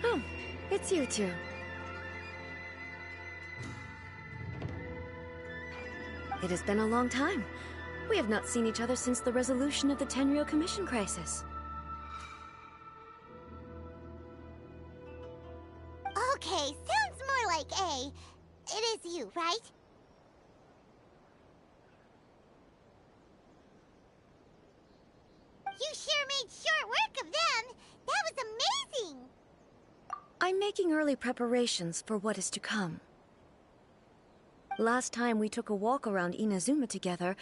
Oh, it's you two. It has been a long time. We have not seen each other since the resolution of the Tenryou Commission crisis. Okay, sounds more like A. It is you, right? You sure made short work of them! That was amazing! I'm making early preparations for what is to come. Last time we took a walk around Inazuma together,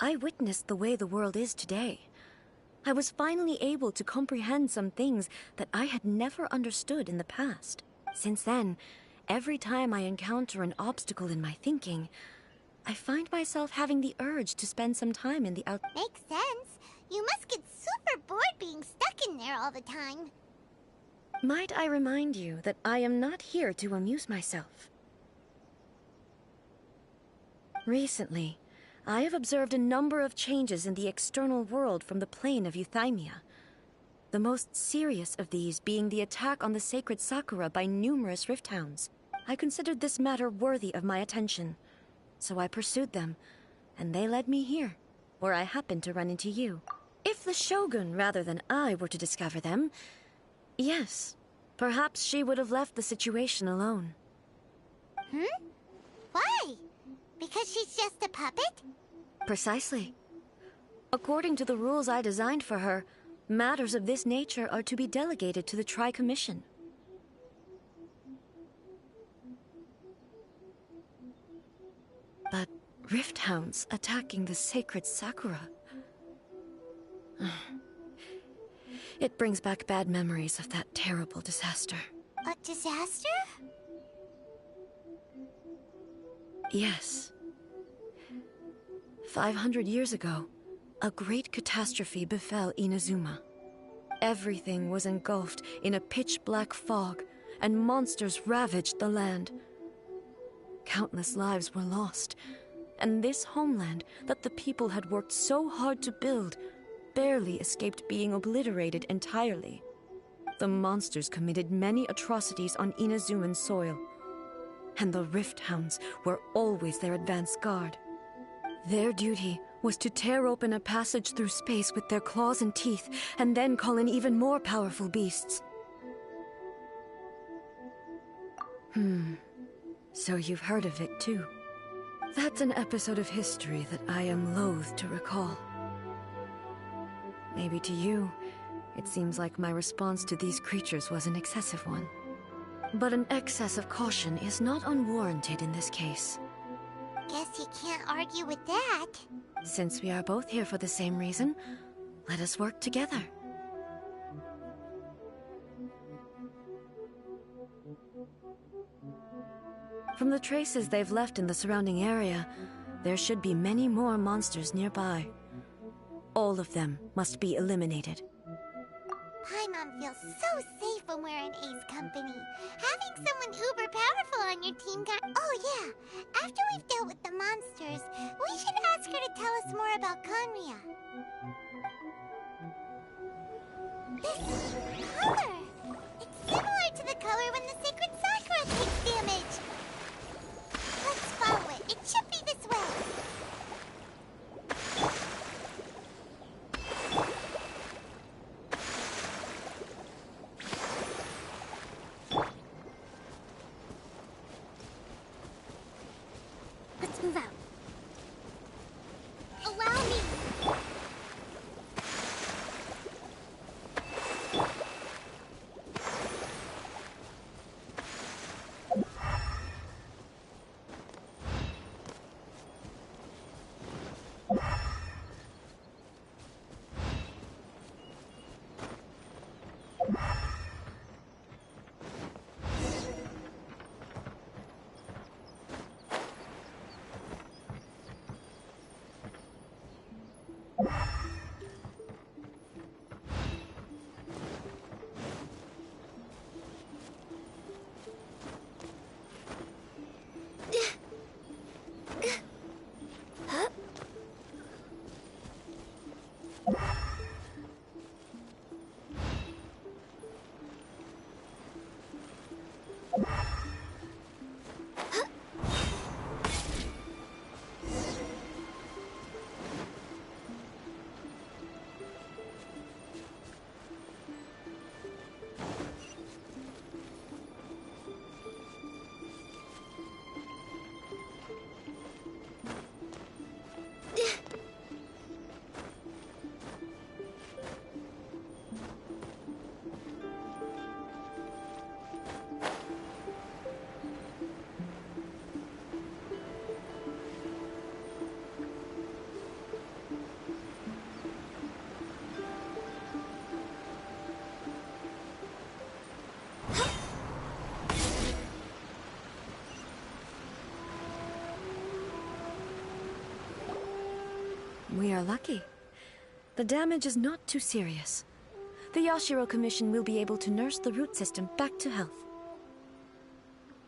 I witnessed the way the world is today. I was finally able to comprehend some things that I had never understood in the past. Since then, every time I encounter an obstacle in my thinking, I find myself having the urge to spend some time in the Makes sense. You must get super bored being stuck in there all the time. Might I remind you that I am not here to amuse myself? Recently, I have observed a number of changes in the external world from the plane of Euthymia. The most serious of these being the attack on the sacred Sakura by numerous rift hounds. I considered this matter worthy of my attention, so I pursued them, and they led me here, where I happened to run into you. If the Shogun rather than I were to discover them, yes, perhaps she would have left the situation alone. Why? Because she's just a puppet? Precisely. According to the rules I designed for her, matters of this nature are to be delegated to the Tri-Commission. But rift hounds attacking the sacred Sakura... It brings back bad memories of that terrible disaster. A disaster? Yes. 500 years ago, a great catastrophe befell Inazuma. Everything was engulfed in a pitch-black fog, and monsters ravaged the land. Countless lives were lost, and this homeland that the people had worked so hard to build barely escaped being obliterated entirely. The monsters committed many atrocities on Inazuman soil, and the Rift Hounds were always their advance guard. Their duty was to tear open a passage through space with their claws and teeth, and then call in even more powerful beasts. So you've heard of it too. That's an episode of history that I am loath to recall. Maybe to you, it seems like my response to these creatures was an excessive one. But an excess of caution is not unwarranted in this case. Guess you can't argue with that. Since we are both here for the same reason, let us work together. From the traces they've left in the surrounding area, there should be many more monsters nearby. All of them must be eliminated. Paimon feels so safe when we're in A's company. Having someone uber powerful on your team Oh yeah, after we've dealt with the monsters, we should ask her to tell us more about Conria. This color! It's similar to the color when the sacred Sakura takes damage! Let's follow it. It should be this way. Let's move out. Allow me. We are lucky. The damage is not too serious. The Yashiro Commission will be able to nurse the root system back to health.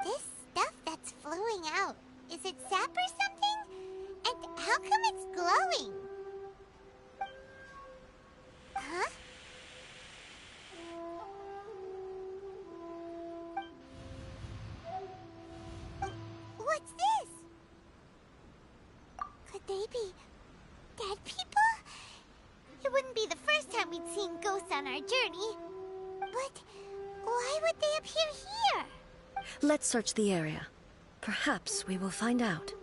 This stuff that's flowing out, is it sap or something? And how come it's glowing? Huh? What's this? Could they be dead people? It wouldn't be the first time we'd seen ghosts on our journey. But why would they appear here? Let's search the area. Perhaps we will find out.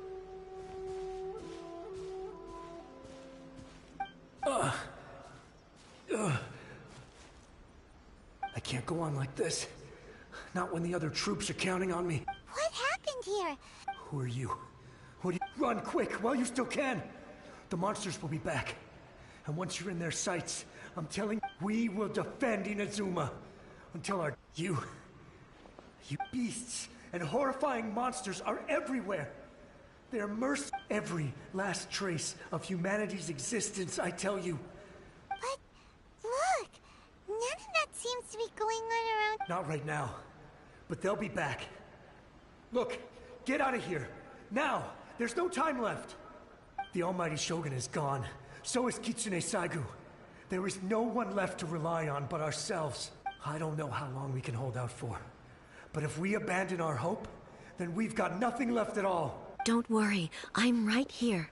I can't go on like this. Not when the other troops are counting on me. What happened here? Who are you? What do you... Run quick while you still can! The monsters will be back. And once you're in their sights, I'm telling you, we will defend Inazuma. Until our... You beasts and horrifying monsters are everywhere. They're every last trace of humanity's existence, I tell you. But look, none of that seems to be going on around. Not right now, but they'll be back. Look, get out of here. Now! There's no time left! The almighty Shogun is gone. So is Kitsune Saigu. There is no one left to rely on but ourselves. I don't know how long we can hold out for. But if we abandon our hope, then we've got nothing left at all. Don't worry, I'm right here.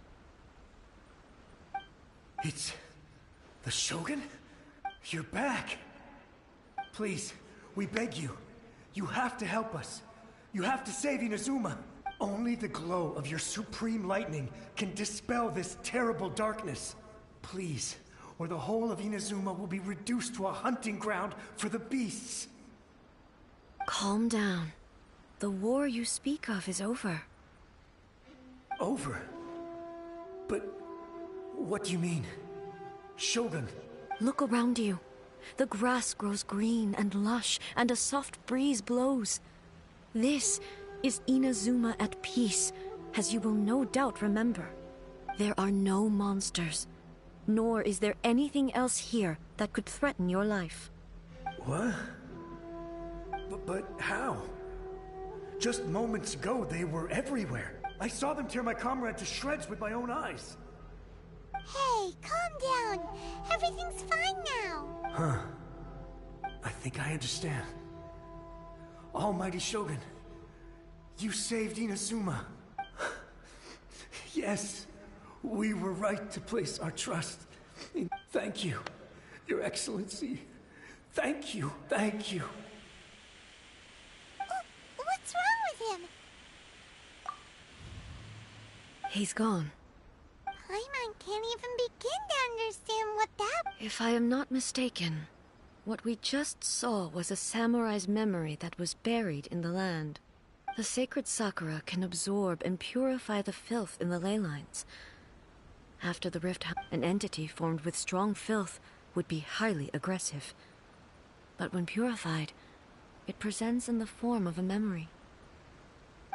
It's... the Shogun? You're back! Please, we beg you. You have to help us. You have to save Inazuma. Only the glow of your supreme lightning can dispel this terrible darkness. Please, or the whole of Inazuma will be reduced to a hunting ground for the beasts. Calm down. The war you speak of is over. Over? But what do you mean? Shogun? Look around you. The grass grows green and lush, and a soft breeze blows. This is Inazuma at peace, as you will no doubt remember. There are no monsters, nor is there anything else here that could threaten your life. What? But how? Just moments ago, they were everywhere. I saw them tear my comrade to shreds with my own eyes. Hey, calm down. Everything's fine now. Huh. I think I understand. Almighty Shogun, you saved Inazuma. Yes, we were right to place our trust in... Thank you, Your Excellency. Thank you, thank you. What's wrong with him? He's gone. Paimon can't even begin to understand what that... If I am not mistaken, what we just saw was a samurai's memory that was buried in the land. The sacred sakura can absorb and purify the filth in the ley lines. After the rift, an entity formed with strong filth would be highly aggressive. But when purified, it presents in the form of a memory.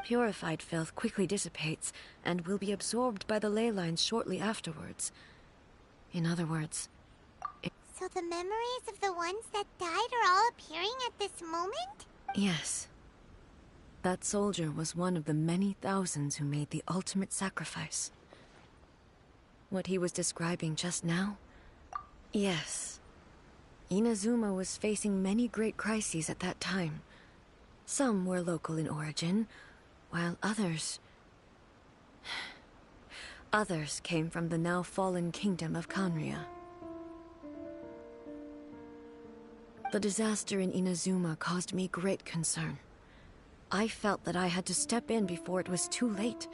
Purified filth quickly dissipates and will be absorbed by the ley lines shortly afterwards. In other words, So the memories of the ones that died are all appearing at this moment? yes. That soldier was one of the many thousands who made the ultimate sacrifice. What he was describing just now? Yes. Inazuma was facing many great crises at that time. Some were local in origin, while others... Others came from the now fallen kingdom of Kanria. The disaster in Inazuma caused me great concern. I felt that I had to step in before it was too late.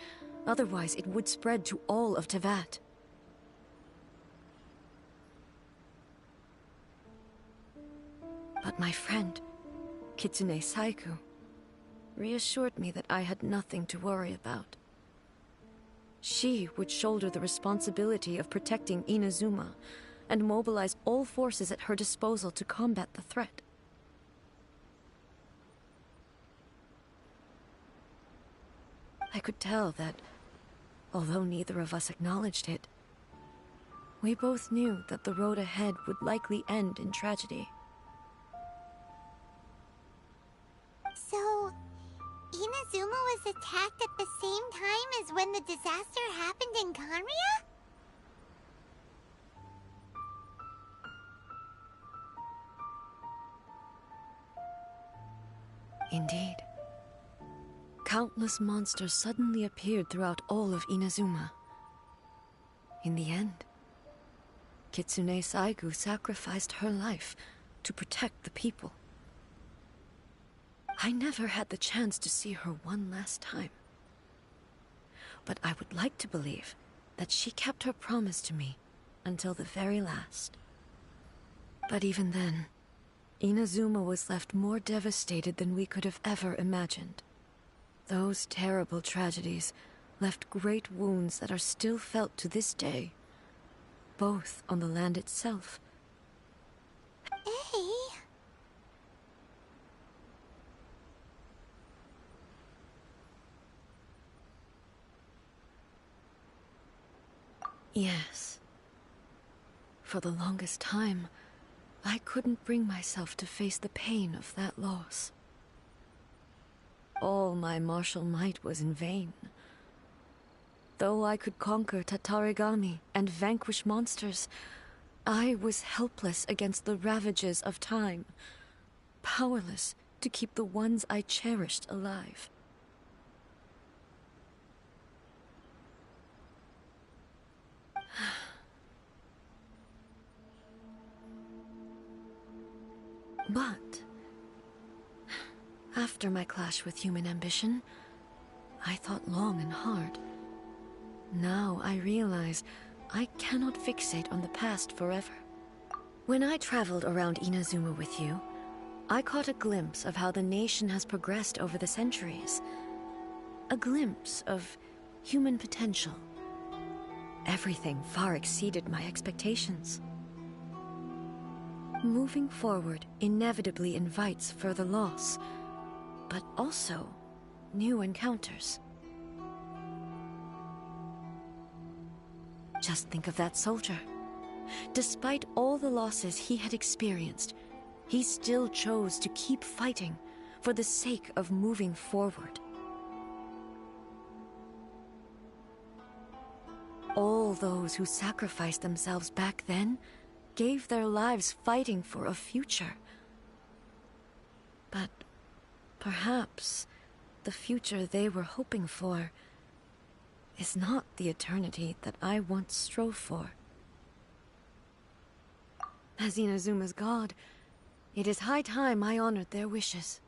Otherwise, it would spread to all of Tevat. But my friend, Kitsune Saigu, reassured me that I had nothing to worry about. She would shoulder the responsibility of protecting Inazuma and mobilize all forces at her disposal to combat the threat. I could tell that, although neither of us acknowledged it, We both knew that the road ahead would likely end in tragedy. So, Inazuma was attacked at the same time as when the disaster happened in Conria? Indeed. Countless monsters suddenly appeared throughout all of Inazuma. In the end, Kitsune Saigu sacrificed her life to protect the people. I never had the chance to see her one last time. But I would like to believe that she kept her promise to me until the very last. But even then, Inazuma was left more devastated than we could have ever imagined. Those terrible tragedies left great wounds that are still felt to this day, both on the land itself. Hey. Yes. For the longest time, I couldn't bring myself to face the pain of that loss. All my martial might was in vain. Though I could conquer Tatarigami and vanquish monsters, I was helpless against the ravages of time, powerless to keep the ones I cherished alive. But after my clash with human ambition, I thought long and hard. Now I realize I cannot fixate on the past forever. When I traveled around Inazuma with you, I caught a glimpse of how the nation has progressed over the centuries. A glimpse of human potential. Everything far exceeded my expectations. Moving forward inevitably invites further loss, but also new encounters. Just think of that soldier. Despite all the losses he had experienced, he still chose to keep fighting for the sake of moving forward. All those who sacrificed themselves back then gave their lives fighting for a future. But perhaps the future they were hoping for is not the eternity that I once strove for. As Inazuma's god, it is high time I honored their wishes.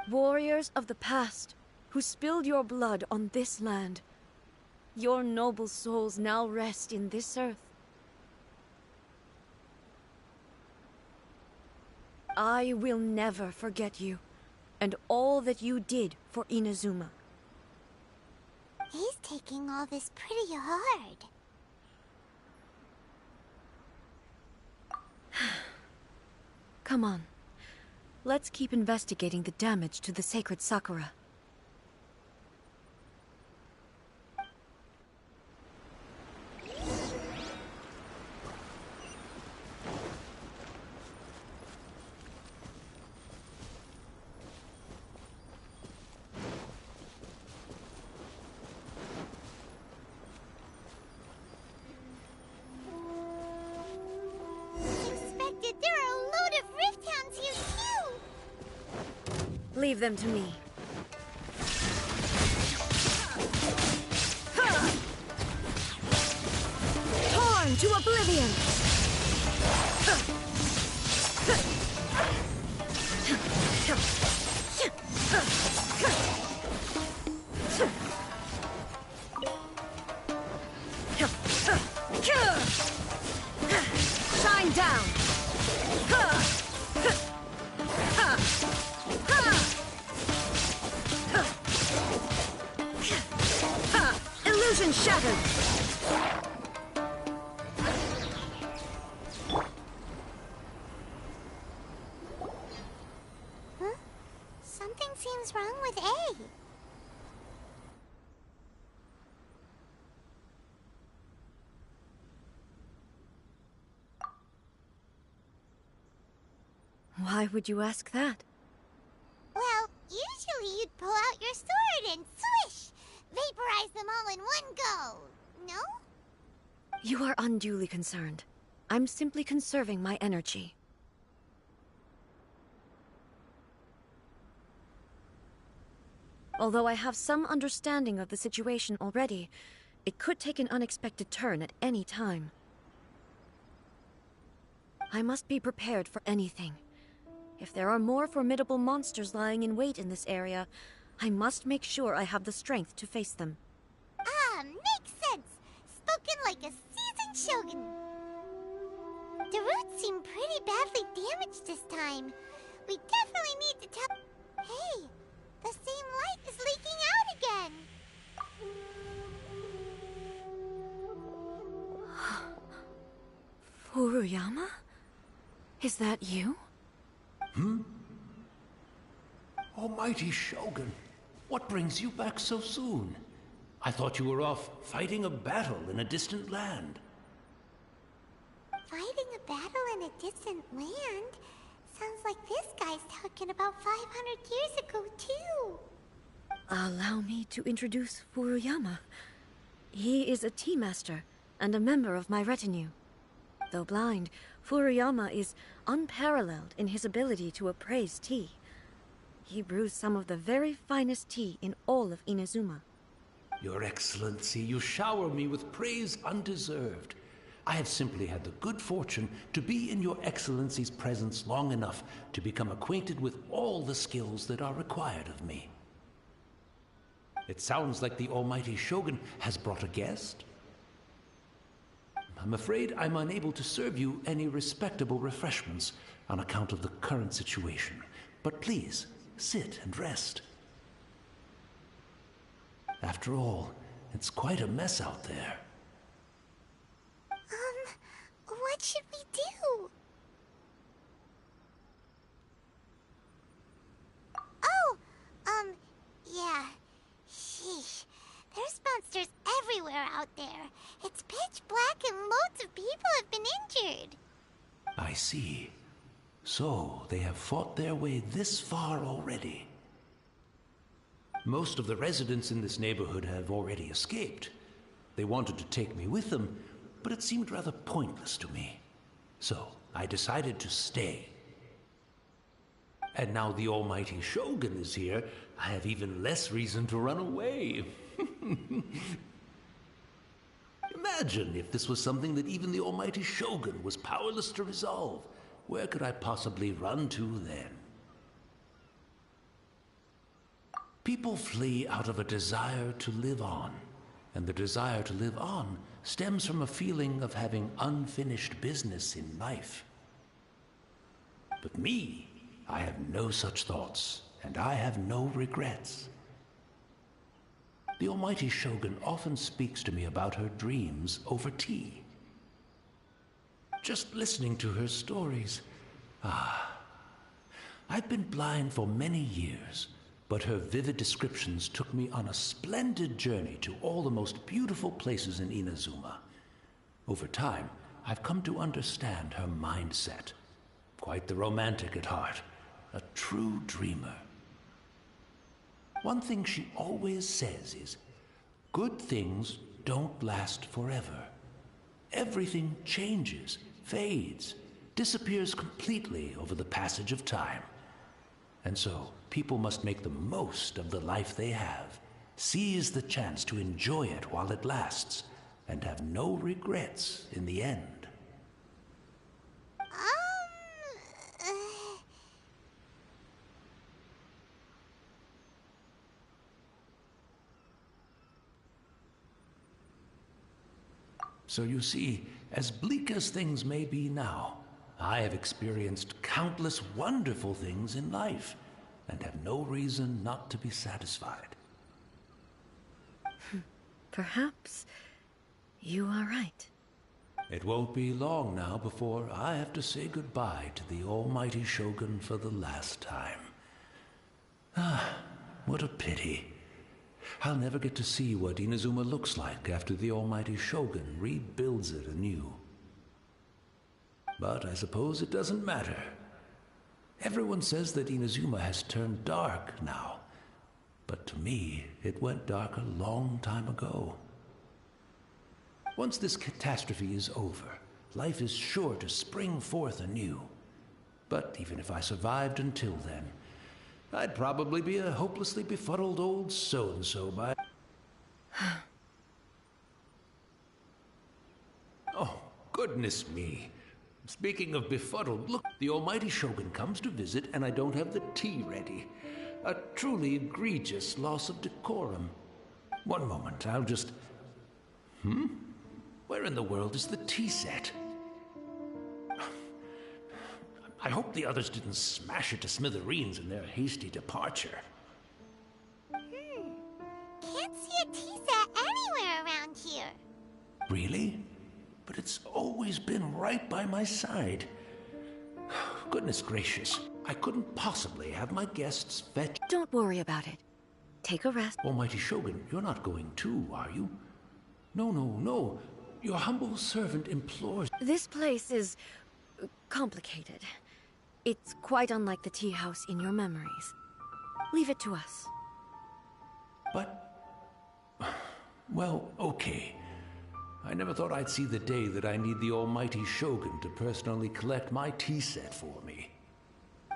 Warriors of the past, who spilled your blood on this land, your noble souls now rest in this earth. I will never forget you, and all that you did for Inazuma. He's taking all this pretty hard. Come on. Let's keep investigating the damage to the sacred Sakura. There are a load of Rift Hounds here too! Leave them to me. Torn to oblivion! Shine down! Illusion shattered! Huh? Something seems wrong with A. Why would you ask that? Well, usually you'd pull out your sword and swish! Vaporize them all in one go! No? You are unduly concerned. I'm simply conserving my energy. Although I have some understanding of the situation already, it could take an unexpected turn at any time. I must be prepared for anything. If there are more formidable monsters lying in wait in this area, I must make sure I have the strength to face them. Ah, makes sense! Spoken like a seasoned shogun. The roots seem pretty badly damaged this time. We definitely need to tell... Hey, the same light is leaking out again! Furuyama? Is that you? Almighty Shogun, what brings you back so soon? I thought you were off fighting a battle in a distant land. Fighting a battle in a distant land? Sounds like this guy's talking about 500 years ago, too. Allow me to introduce Furuyama. He is a tea master and a member of my retinue. Though blind, Furuyama is unparalleled in his ability to appraise tea. He brews some of the very finest tea in all of Inazuma. Your Excellency, you shower me with praise undeserved. I have simply had the good fortune to be in your Excellency's presence long enough to become acquainted with all the skills that are required of me. It sounds like the Almighty Shogun has brought a guest. I'm afraid I'm unable to serve you any respectable refreshments on account of the current situation. But please, sit and rest. After all, it's quite a mess out there. What should we do? Oh, yeah. Sheesh. There's monsters everywhere out there. It's pitch black and loads of people have been injured. I see. So, they have fought their way this far already. Most of the residents in this neighborhood have already escaped. They wanted to take me with them, but it seemed rather pointless to me. So, I decided to stay. And now the Almighty Shogun is here, I have even less reason to run away. Imagine if this was something that even the Almighty Shogun was powerless to resolve. Where could I possibly run to then? People flee out of a desire to live on, and the desire to live on stems from a feeling of having unfinished business in life. But me, I have no such thoughts, and I have no regrets. The Almighty Shogun often speaks to me about her dreams over tea. Just listening to her stories, I've been blind for many years, but her vivid descriptions took me on a splendid journey to all the most beautiful places in Inazuma. Over time, I've come to understand her mindset. Quite the romantic at heart, a true dreamer. One thing she always says is, good things don't last forever. Everything changes, fades, disappears completely over the passage of time. And so, people must make the most of the life they have, seize the chance to enjoy it while it lasts, and have no regrets in the end. So you see, as bleak as things may be now, I have experienced countless wonderful things in life, and have no reason not to be satisfied. Perhaps you are right. It won't be long now before I have to say goodbye to the Almighty Shogun for the last time. What a pity. I'll never get to see what Inazuma looks like after the Almighty Shogun rebuilds it anew. But I suppose it doesn't matter. Everyone says that Inazuma has turned dark now. But to me, it went dark a long time ago. Once this catastrophe is over, life is sure to spring forth anew. But even if I survived until then, I'd probably be a hopelessly befuddled old so-and-so by... Oh, goodness me. Speaking of befuddled, look, the almighty Shogun comes to visit and I don't have the tea ready. A truly egregious loss of decorum. One moment, I'll just... Where in the world is the tea set? I hope the others didn't smash it to smithereens in their hasty departure. Can't see a tea set anywhere around here. Really? But it's always been right by my side. Goodness gracious, I couldn't possibly have my guests fetch... Don't worry about it. Take a rest. Almighty Shogun, you're not going too, are you? No, no, no. Your humble servant implores... This place is... complicated. It's quite unlike the tea house in your memories. Leave it to us. But... Well, okay. I never thought I'd see the day that I need the almighty Shogun to personally collect my tea set for me.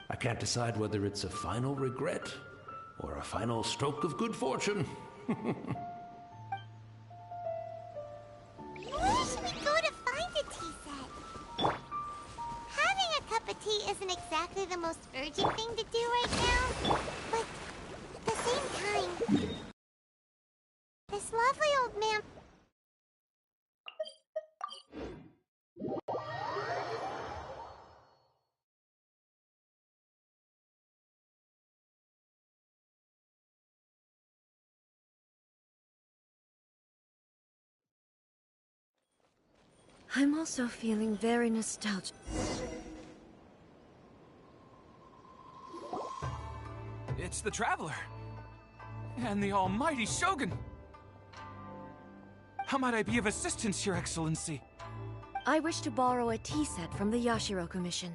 I can't decide whether it's a final regret or a final stroke of good fortune. Where should we go to find a tea set? Having a cup of tea isn't exactly the most urgent thing to do right now, but at the same time, this lovely old man... I'm also feeling very nostalgic. It's the Traveler. And the almighty Shogun. How might I be of assistance, Your Excellency? I wish to borrow a tea set from the Yashiro Commission.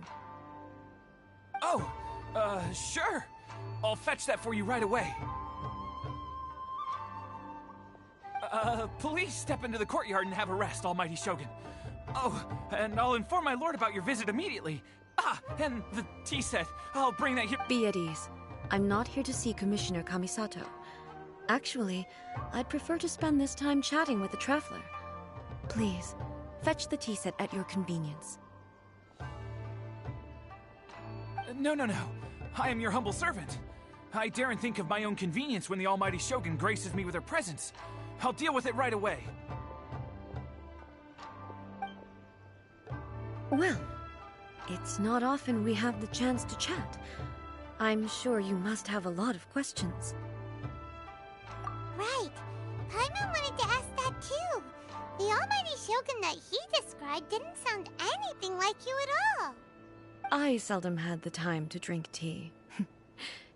Oh, sure. I'll fetch that for you right away. Please step into the courtyard and have a rest, almighty Shogun. Oh, and I'll inform my lord about your visit immediately. Ah, and the tea set. I'll bring that here. Be at ease. I'm not here to see Commissioner Kamisato. Actually, I'd prefer to spend this time chatting with the Traveler. Please, fetch the tea set at your convenience. No. I am your humble servant. I daren't think of my own convenience when the almighty Shogun graces me with her presence. I'll deal with it right away. Well, it's not often we have the chance to chat. I'm sure you must have a lot of questions. Right. Paimon wanted to ask that too. The almighty Shogun that he described didn't sound anything like you at all. I seldom had the time to drink tea.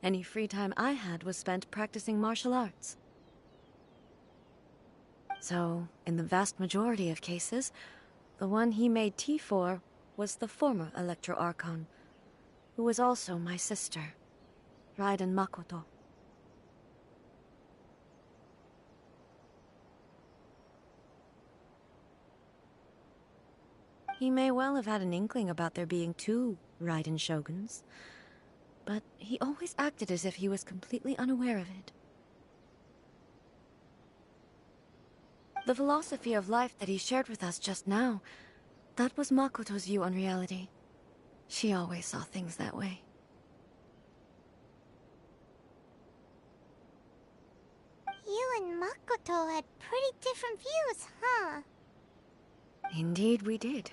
Any free time I had was spent practicing martial arts. So, in the vast majority of cases, the one he made tea for was the former Electro Archon, who was also my sister, Raiden Makoto. He may well have had an inkling about there being two Raiden Shoguns, but he always acted as if he was completely unaware of it. The philosophy of life that he shared with us just now, that was Makoto's view on reality. She always saw things that way. You and Makoto had pretty different views, huh? Indeed we did.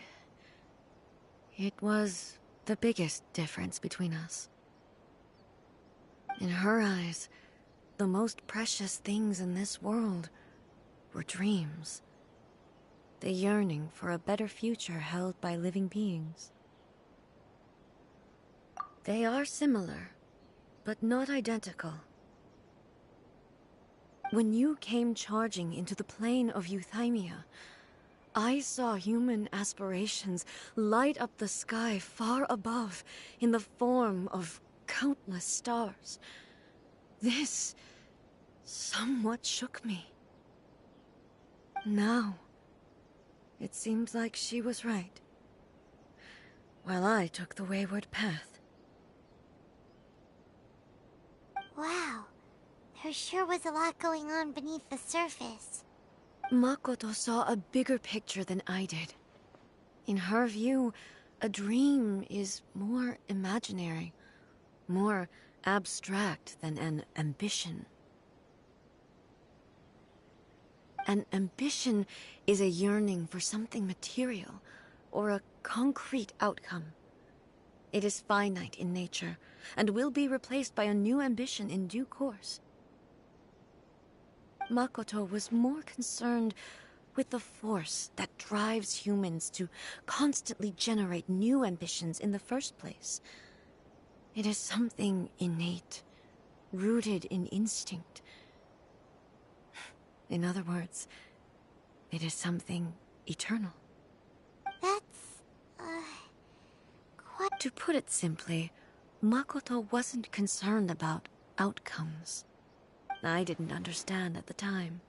It was the biggest difference between us. In her eyes, the most precious things in this world were dreams. The yearning for a better future held by living beings. They are similar, but not identical. When you came charging into the plane of Euthymia, I saw human aspirations light up the sky far above in the form of countless stars. This somewhat shook me. Now, it seems like she was right, while I took the wayward path. Wow, there sure was a lot going on beneath the surface. Makoto saw a bigger picture than I did. In her view, a dream is more imaginary, more abstract than an ambition. An ambition is a yearning for something material, or a concrete outcome. It is finite in nature, and will be replaced by a new ambition in due course. Makoto was more concerned with the force that drives humans to constantly generate new ambitions in the first place. It is something innate, rooted in instinct. In other words, it is something eternal. That's, quite... To put it simply, Makoto wasn't concerned about outcomes. I didn't understand at the time.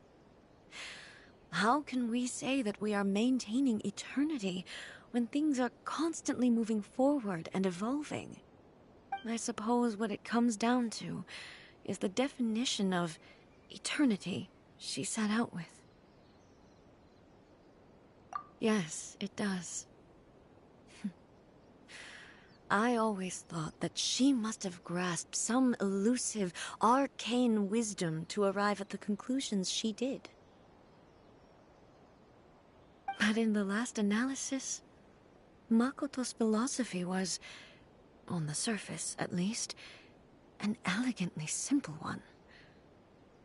How can we say that we are maintaining eternity when things are constantly moving forward and evolving? I suppose what it comes down to is the definition of eternity she set out with. Yes, it does. I always thought that she must have grasped some elusive, arcane wisdom to arrive at the conclusions she did. But in the last analysis, Makoto's philosophy was, on the surface at least, an elegantly simple one.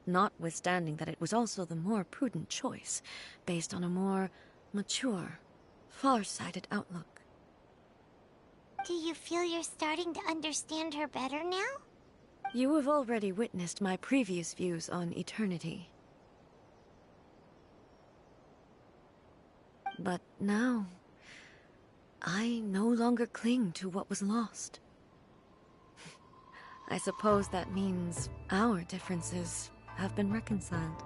Notwithstanding that it was also the more prudent choice, based on a more mature, far-sighted outlook. Do you feel you're starting to understand her better now? You have already witnessed my previous views on eternity. But now, I no longer cling to what was lost. I suppose that means our differences have been reconciled.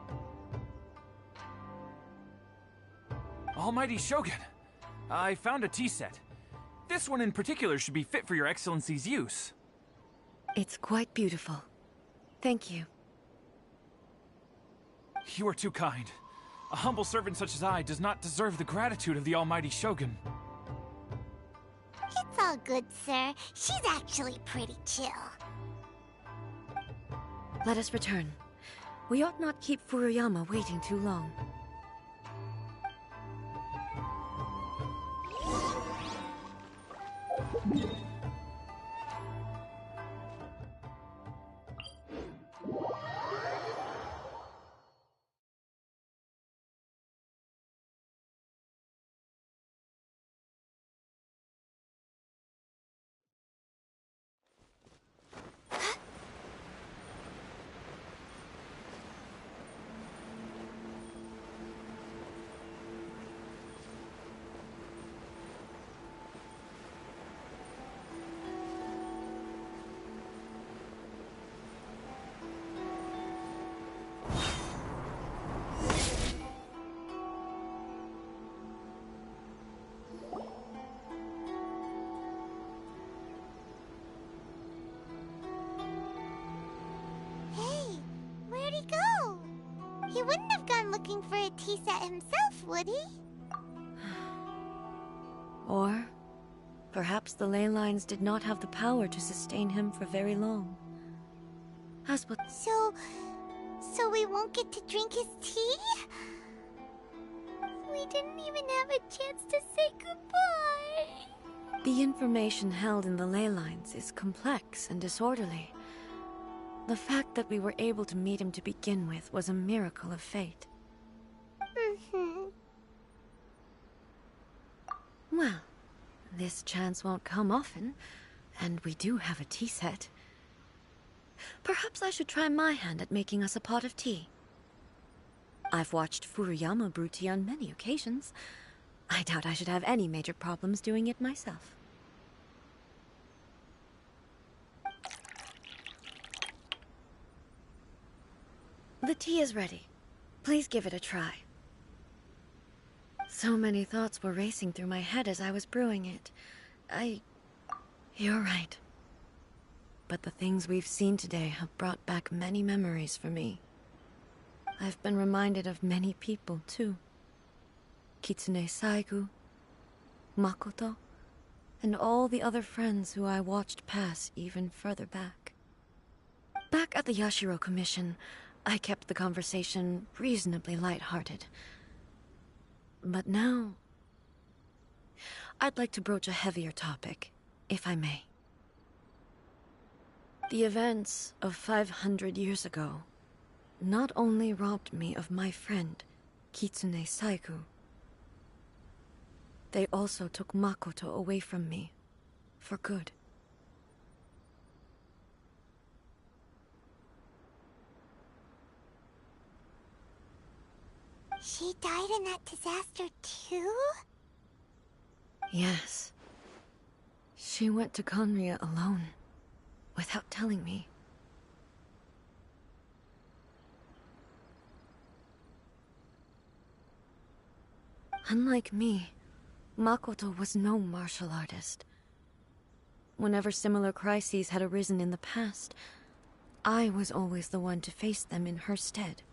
Almighty Shogun, I found a tea set. This one in particular should be fit for your Excellency's use. It's quite beautiful. Thank you. You are too kind. A humble servant such as I does not deserve the gratitude of the Almighty Shogun. It's all good, sir. She's actually pretty chill. Let us return. We ought not keep Furuyama waiting too long. He wouldn't have gone looking for a tea set himself, would he? Or perhaps the ley lines did not have the power to sustain him for very long. As what... So we won't get to drink his tea? We didn't even have a chance to say goodbye. The information held in the ley lines is complex and disorderly. The fact that we were able to meet him to begin with was a miracle of fate. Well, this chance won't come often, and we do have a tea set. Perhaps I should try my hand at making us a pot of tea. I've watched Furuyama brew tea on many occasions. I doubt I should have any major problems doing it myself. The tea is ready. Please give it a try. So many thoughts were racing through my head as I was brewing it. You're right. But the things we've seen today have brought back many memories for me. I've been reminded of many people, too. Kitsune Saigu, Makoto, and all the other friends who I watched pass even further back. Back at the Yashiro Commission, I kept the conversation reasonably lighthearted. But now, I'd like to broach a heavier topic, if I may. The events of 500 years ago not only robbed me of my friend, Kitsune Saigu, they also took Makoto away from me, for good. She died in that disaster too? Yes. She went to Conria alone, without telling me. Unlike me, Makoto was no martial artist. Whenever similar crises had arisen in the past, I was always the one to face them in her stead.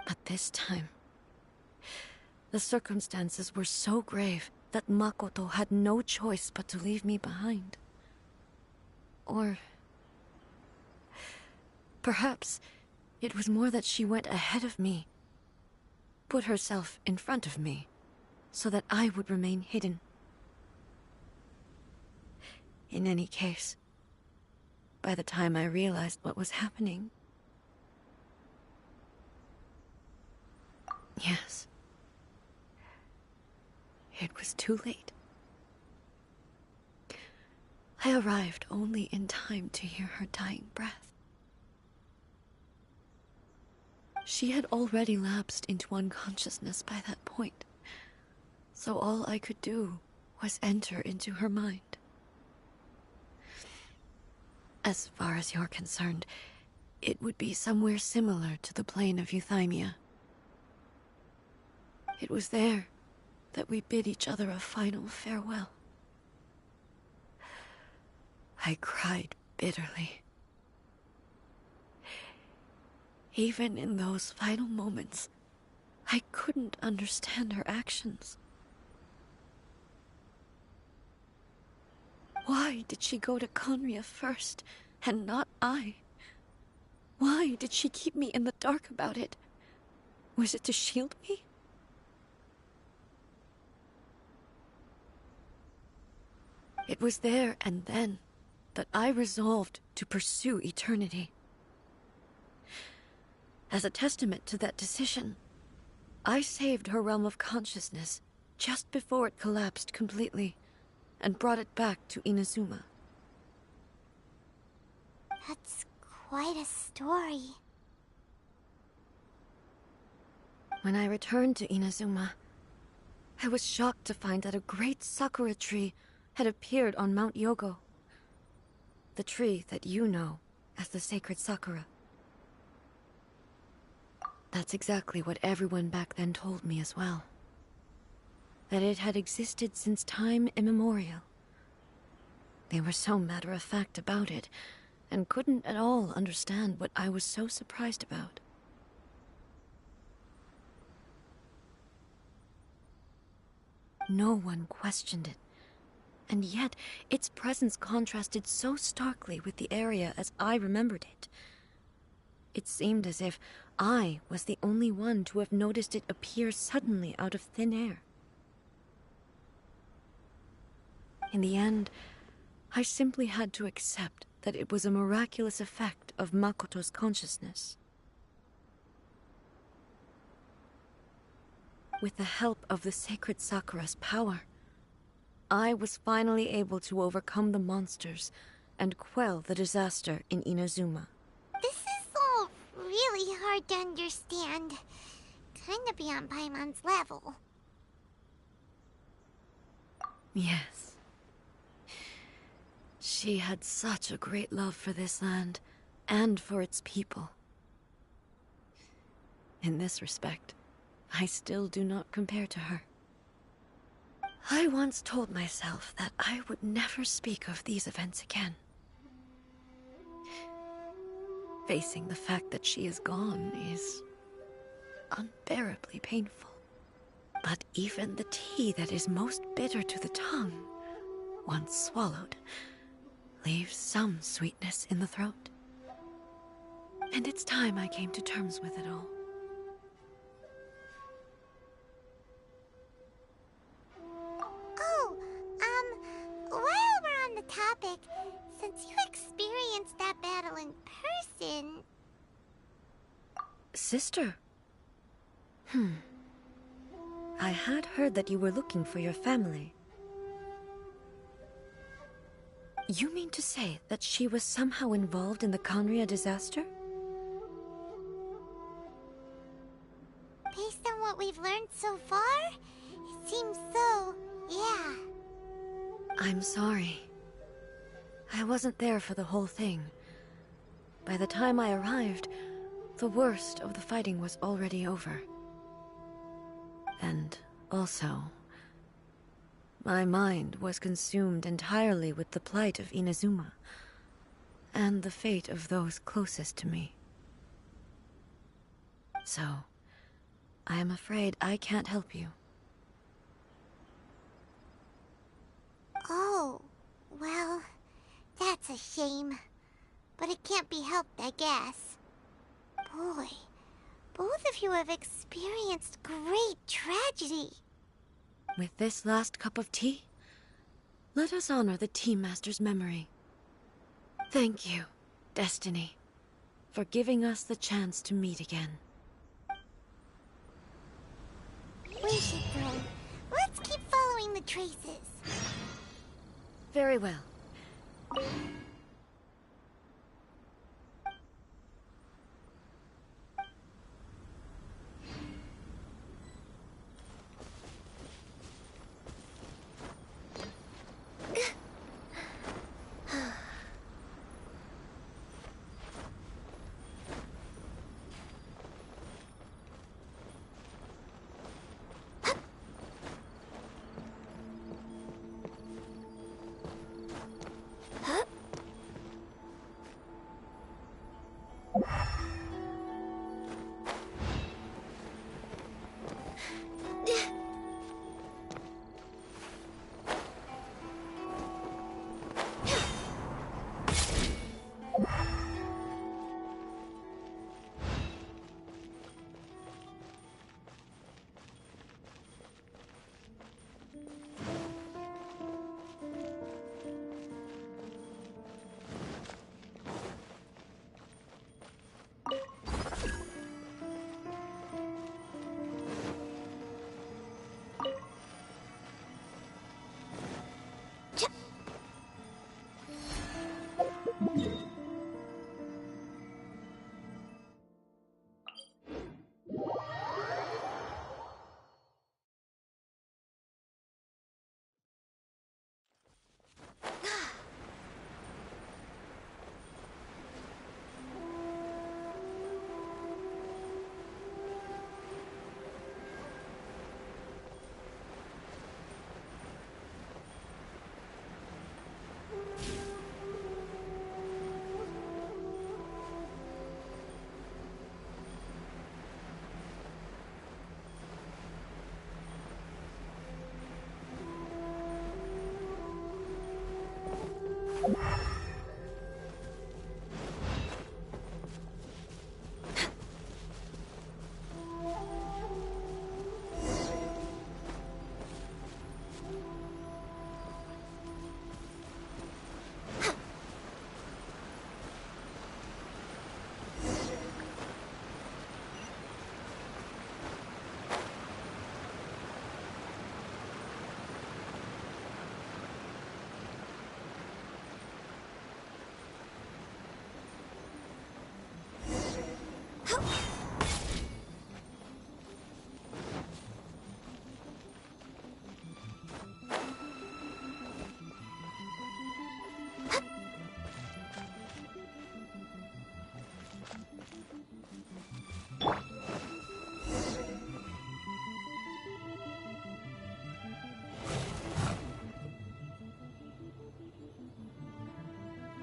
But this time, the circumstances were so grave that Makoto had no choice but to leave me behind. Or perhaps it was more that she went ahead of me, put herself in front of me, so that I would remain hidden. In any case, by the time I realized what was happening, yes, it was too late. I arrived only in time to hear her dying breath. She had already lapsed into unconsciousness by that point, so all I could do was enter into her mind. As far as you're concerned, it would be somewhere similar to the plane of Euthymia. It was there that we bid each other a final farewell. I cried bitterly. Even in those final moments, I couldn't understand her actions. Why did she go to Conria first, and not I? Why did she keep me in the dark about it? Was it to shield me? It was there and then that I resolved to pursue eternity. As a testament to that decision, I saved her realm of consciousness just before it collapsed completely, and brought it back to Inazuma. That's quite a story. When I returned to Inazuma, I was shocked to find that a great sakura tree had appeared on Mount Yogo. The tree that you know as the sacred sakura. That's exactly what everyone back then told me as well. That it had existed since time immemorial. They were so matter-of-fact about it, and couldn't at all understand what I was so surprised about. No one questioned it, and yet its presence contrasted so starkly with the area as I remembered it. It seemed as if I was the only one to have noticed it appear suddenly out of thin air. In the end, I simply had to accept that it was a miraculous effect of Makoto's consciousness. With the help of the sacred Sakura's power, I was finally able to overcome the monsters and quell the disaster in Inazuma. This is all really hard to understand. Kinda beyond Paimon's level. Yes. She had such a great love for this land, and for its people. In this respect, I still do not compare to her. I once told myself that I would never speak of these events again. Facing the fact that she is gone is unbearably painful. But even the tea that is most bitter to the tongue, once swallowed, leaves some sweetness in the throat. And it's time I came to terms with it all. Oh, while we're on the topic, since you experienced that battle in person... Sister? I had heard that you were looking for your family. You mean to say that she was somehow involved in the Conria disaster? Based on what we've learned so far, it seems so, yeah. I'm sorry. I wasn't there for the whole thing. By the time I arrived, the worst of the fighting was already over. And also, my mind was consumed entirely with the plight of Inazuma, and the fate of those closest to me. So, I am afraid I can't help you. Oh, well, that's a shame. But it can't be helped, I guess. Boy, both of you have experienced great tragedy. With this last cup of tea, let us honor the Tea Master's memory. Thank you, Destiny, for giving us the chance to meet again. We should go. Let's keep following the traces. Very well.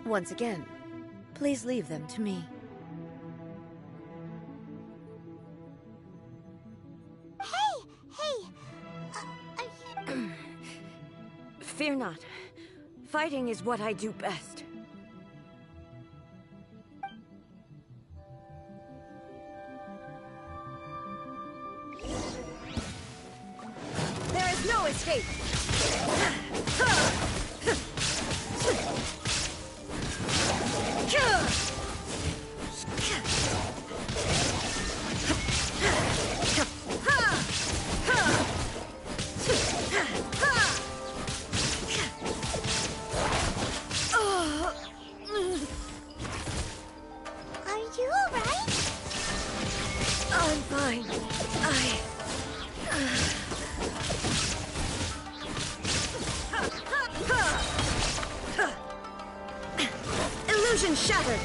Once again, please leave them to me. Hey! Are you... Fear not. Fighting is what I do best. There is no escape! Illusion shattered!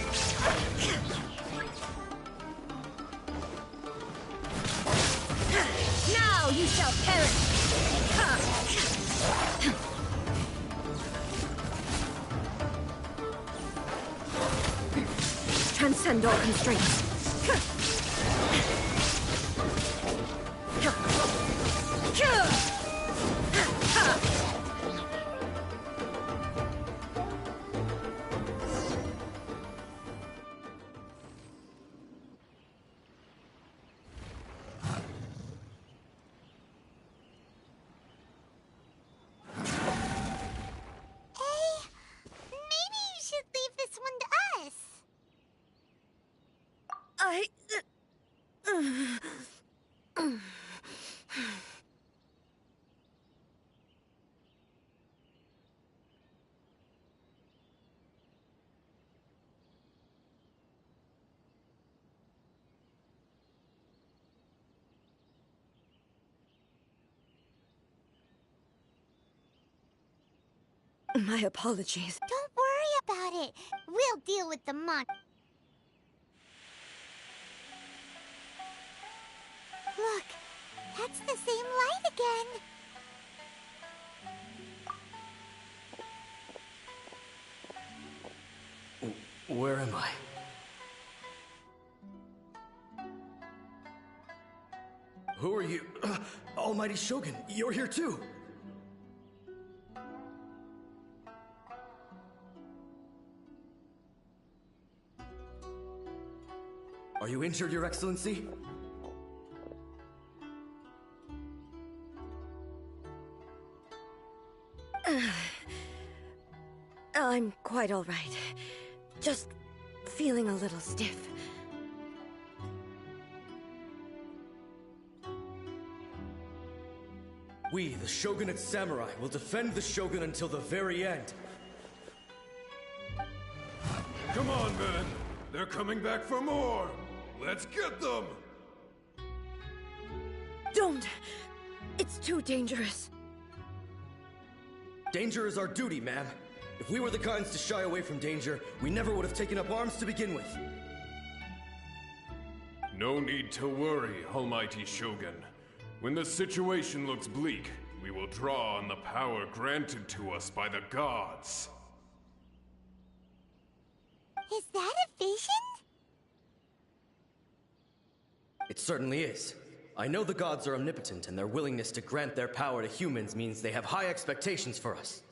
Now you shall perish! Transcend all constraints. My apologies. Don't worry about it. We'll deal with the mon... Look, that's the same light again. Where am I? Who are you? Almighty Shogun, you're here too! Are you injured, Your Excellency? I'm quite all right. Just feeling a little stiff. We, the Shogunate Samurai, will defend the Shogun until the very end. Come on, men! They're coming back for more! Let's get them! Don't! It's too dangerous. Danger is our duty, ma'am. If we were the kinds to shy away from danger, we never would have taken up arms to begin with. No need to worry, Almighty Shogun. When the situation looks bleak, we will draw on the power granted to us by the gods. Is that a vision? It certainly is. I know the gods are omnipotent, and their willingness to grant their power to humans means they have high expectations for us.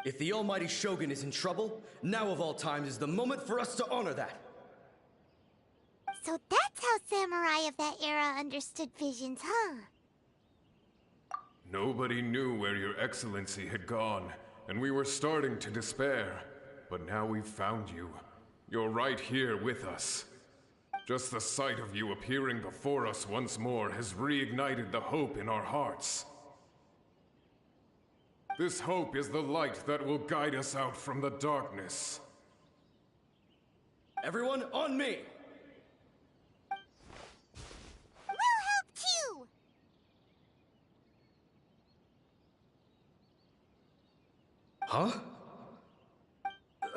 If the Almighty Shogun is in trouble, now of all times is the moment for us to honor that. So that's how samurai of that era understood visions, huh? Nobody knew where your excellency had gone, and we were starting to despair. But now we've found you. You're right here with us. Just the sight of you appearing before us once more has reignited the hope in our hearts. This hope is the light that will guide us out from the darkness. Everyone, on me! Huh?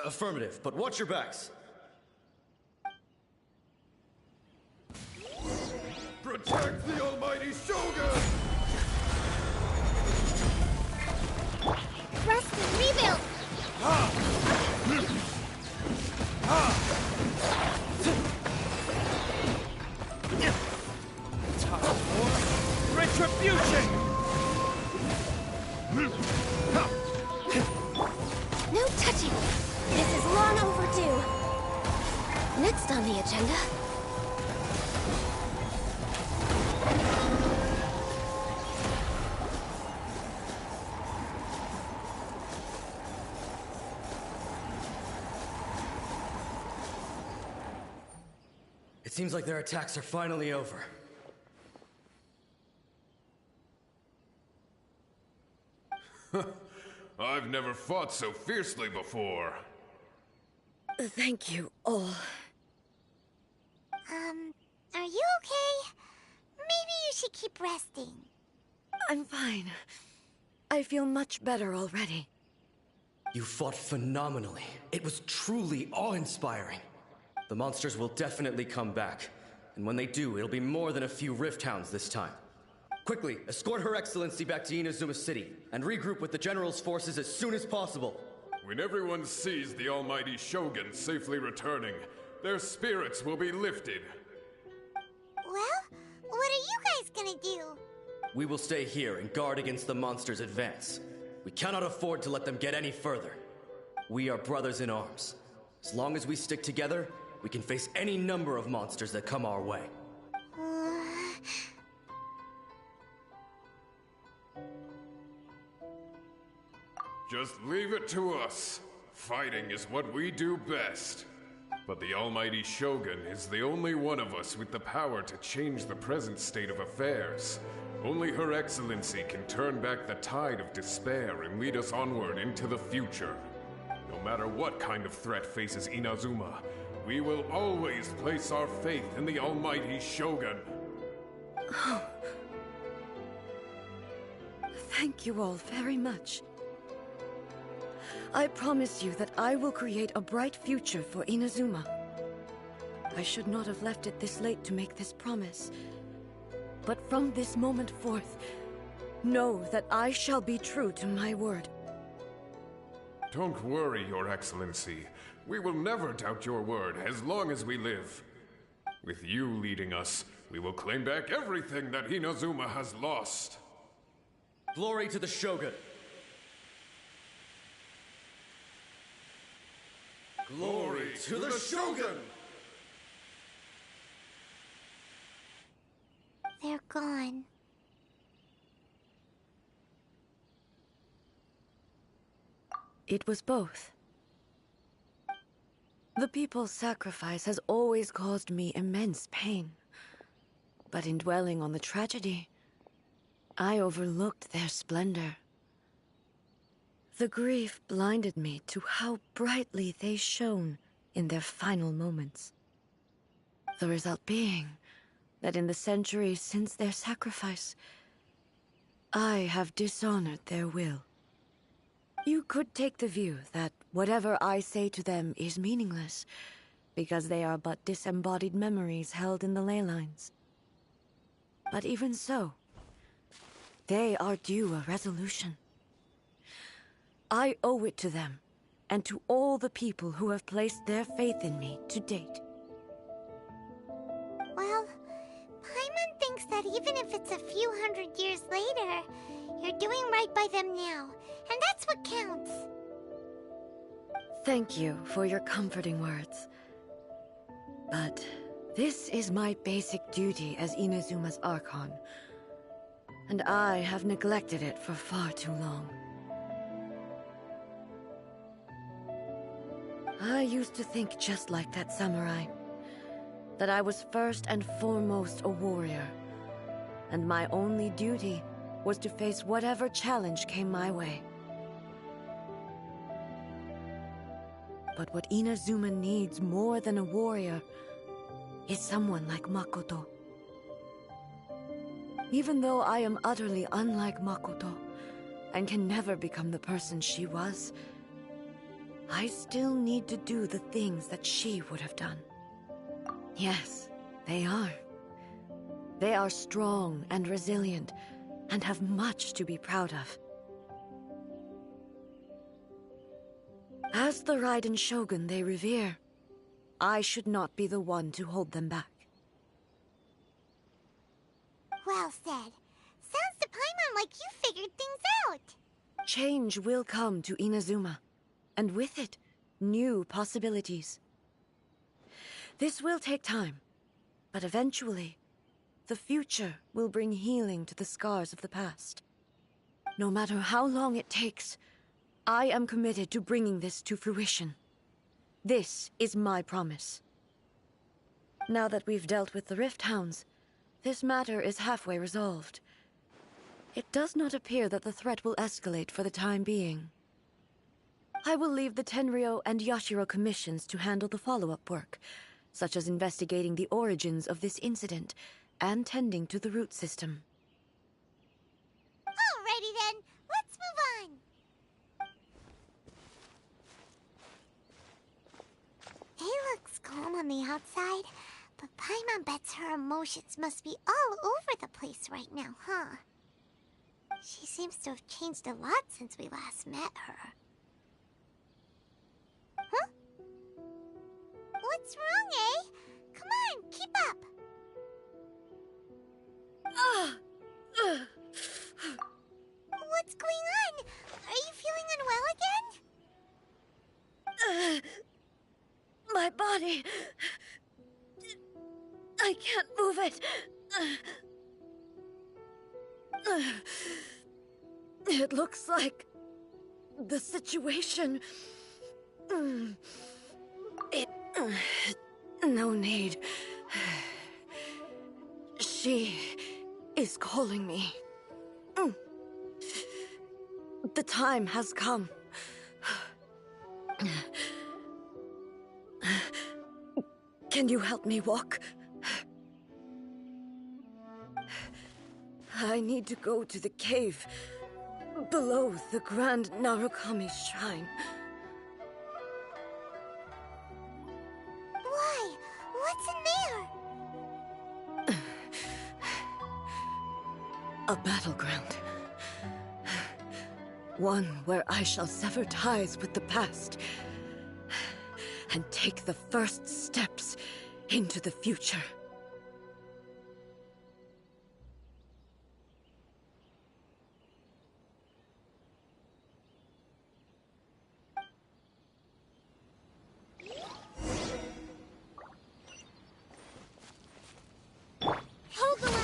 Affirmative, but watch your backs. Protect the almighty Shogun! Rusty, rebuild! Retribution! No touching! This is long overdue. Next on the agenda. It seems like their attacks are finally over. I've never fought so fiercely before. Thank you all. Are you okay? Maybe you should keep resting. I'm fine. I feel much better already. You fought phenomenally. It was truly awe-inspiring. The monsters will definitely come back. And when they do, it'll be more than a few Rift Hounds this time. Quickly, escort Her Excellency back to Inazuma City, and regroup with the General's forces as soon as possible. When everyone sees the almighty Shogun safely returning, their spirits will be lifted. Well, what are you guys gonna do? We will stay here and guard against the monsters' advance. We cannot afford to let them get any further. We are brothers in arms. As long as we stick together, we can face any number of monsters that come our way. Just leave it to us. Fighting is what we do best. But the almighty Shogun is the only one of us with the power to change the present state of affairs. Only Her Excellency can turn back the tide of despair and lead us onward into the future. No matter what kind of threat faces Inazuma, we will always place our faith in the almighty Shogun. Thank you all very much. I promise you that I will create a bright future for Inazuma. I should not have left it this late to make this promise. But from this moment forth, know that I shall be true to my word. Don't worry, Your Excellency. We will never doubt your word as long as we live. With you leading us, we will claim back everything that Inazuma has lost. Glory to the Shogun! Glory to the Shogun! They're gone. It was both. The people's sacrifice has always caused me immense pain. But in dwelling on the tragedy, I overlooked their splendor. The grief blinded me to how brightly they shone in their final moments. The result being that in the centuries since their sacrifice, I have dishonored their will. You could take the view that whatever I say to them is meaningless, because they are but disembodied memories held in the ley lines. But even so, they are due a resolution. I owe it to them, and to all the people who have placed their faith in me to date. Well, Paimon thinks that even if it's a few hundred years later, you're doing right by them now, and that's what counts. Thank you for your comforting words. But this is my basic duty as Inazuma's Archon, and I have neglected it for far too long. I used to think just like that samurai, that I was first and foremost a warrior, and my only duty was to face whatever challenge came my way. But what Inazuma needs more than a warrior is someone like Makoto. Even though I am utterly unlike Makoto, and can never become the person she was, I still need to do the things that she would have done. Yes, they are. They are strong and resilient, and have much to be proud of. As the Raiden Shogun they revere, I should not be the one to hold them back. Well said. Sounds to Paimon like you figured things out. Change will come to Inazuma, and with it, new possibilities. This will take time, but eventually, the future will bring healing to the scars of the past. No matter how long it takes, I am committed to bringing this to fruition. This is my promise. Now that we've dealt with the Rift Hounds, this matter is halfway resolved. It does not appear that the threat will escalate for the time being. I will leave the Tenryo and Yashiro commissions to handle the follow-up work, such as investigating the origins of this incident and tending to the root system. Alrighty then, let's move on. He looks calm on the outside, but Paimon bets her emotions must be all over the place right now, huh? She seems to have changed a lot since we last met her. Huh? What's wrong, eh? Come on, keep up! What's going on? Are you feeling unwell again? My body... I can't move it. It looks like the situation... No need. She is calling me. The time has come. Can you help me walk? I need to go to the cave below the Grand Narukami Shrine. Why? What's in there? A battleground. One where I shall sever ties with the past and take the first steps into the future. Hold the line!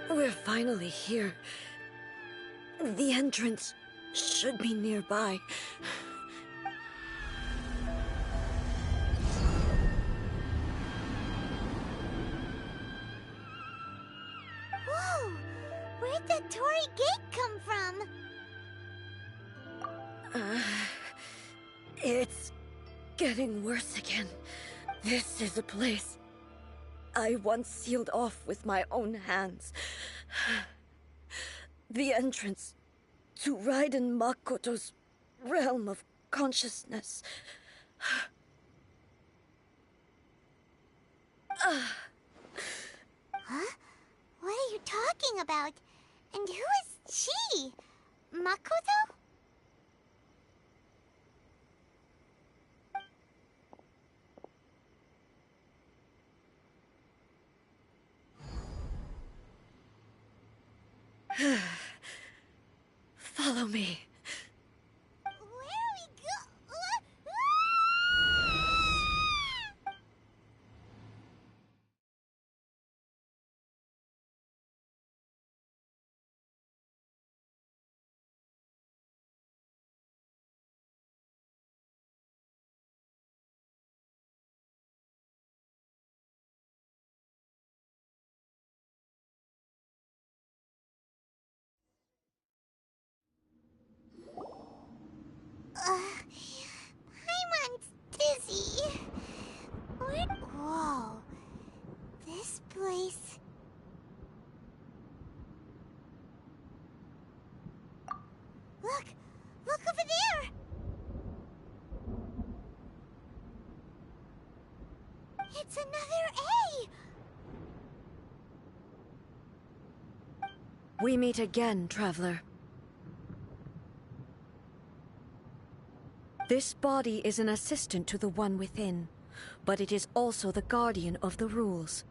We're finally here. The entrance should be nearby. Whoa! Where'd that Torii gate come from? It's getting worse again. This is a place I once sealed off with my own hands. The entrance to Raiden Makoto's realm of consciousness. Huh? What are you talking about? And who is she? Makoto? Follow me. Where are we go? Paimon's dizzy. What? Whoa. This place. Look! Look over there! It's another A! We meet again, traveler. This body is an assistant to the one within, but it is also the guardian of the rules.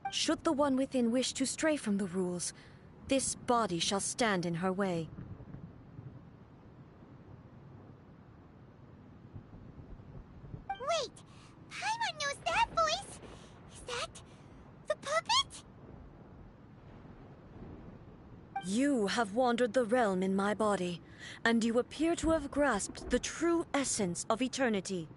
Should the one within wish to stray from the rules, this body shall stand in her way. Wait! Paimon knows that voice! Is that the puppet? You have wandered the realm in my body, and you appear to have grasped the true essence of eternity.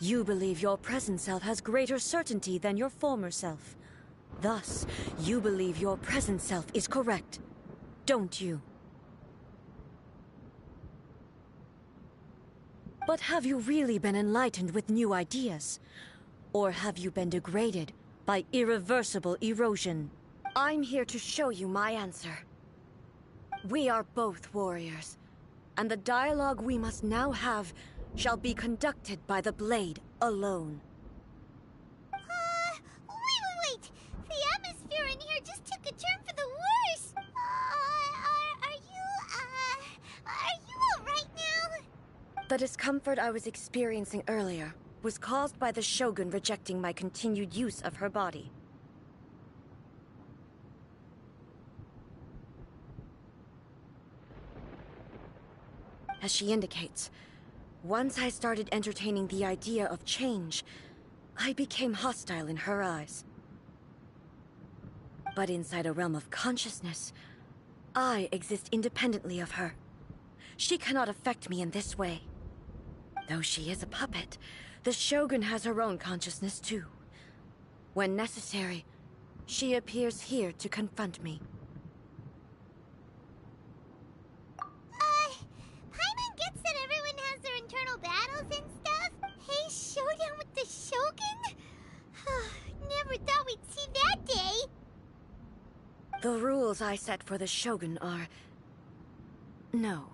You believe your present self has greater certainty than your former self. Thus, you believe your present self is correct, don't you? But have you really been enlightened with new ideas? Or have you been degraded by irreversible erosion? I'm here to show you my answer. We are both warriors, and the dialogue we must now have shall be conducted by the blade alone. Wait! The atmosphere in here just took a turn for the worse! Are you alright now? The discomfort I was experiencing earlier was caused by the Shogun rejecting my continued use of her body. As she indicates, once I started entertaining the idea of change, I became hostile in her eyes. But inside a realm of consciousness, I exist independently of her. She cannot affect me in this way. Though she is a puppet, the Shogun has her own consciousness too. When necessary, she appears here to confront me. Paimon gets that everyone has their internal battles and stuff. Hey, showdown with the Shogun? Never thought we'd see that day. The rules I set for the Shogun are... No.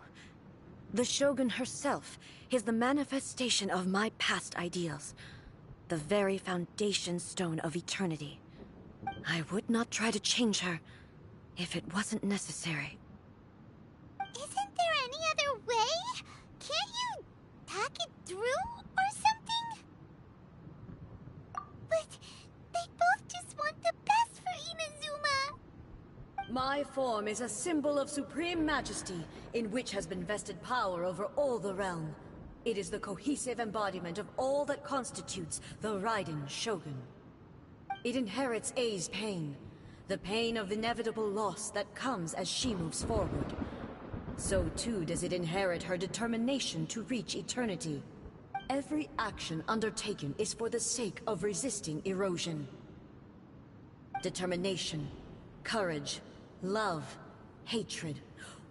The Shogun herself is the manifestation of my past ideals. The very foundation stone of eternity. I would not try to change her if it wasn't necessary. Isn't there any other way? Can't you talk it through or something? But they both just want the best for Inazuma. My form is a symbol of supreme majesty, in which has been vested power over all the realm. It is the cohesive embodiment of all that constitutes the Raiden Shogun. It inherits Ei's pain, the pain of inevitable loss that comes as she moves forward. So too does it inherit her determination to reach eternity. Every action undertaken is for the sake of resisting erosion. Determination, courage, love, hatred,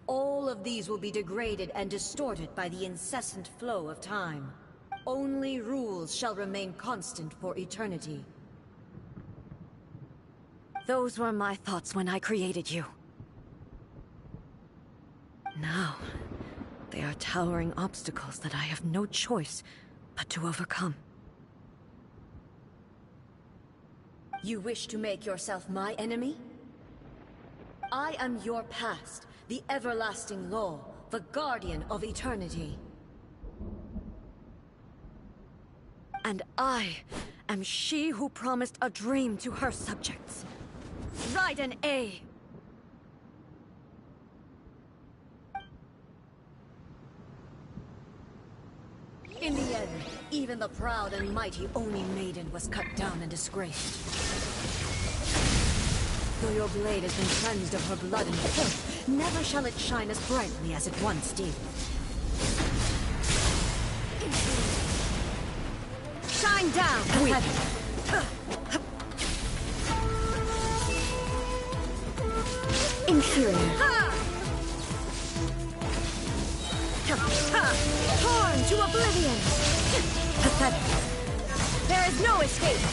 All of these will be degraded and distorted by the incessant flow of time. Only rules shall remain constant for eternity. Those were my thoughts when I created you. Now, they are towering obstacles that I have no choice but to overcome. You wish to make yourself my enemy? I am your past, the everlasting law, the guardian of eternity. And I am she who promised a dream to her subjects. Raiden A. In the end, even the proud and mighty Oni Maiden was cut down and disgraced. Though your blade has been cleansed of her blood and filth, never shall it shine as brightly as it once did. Shine down, weak! Inferior. Torn to oblivion! Pathetic. There is no escape!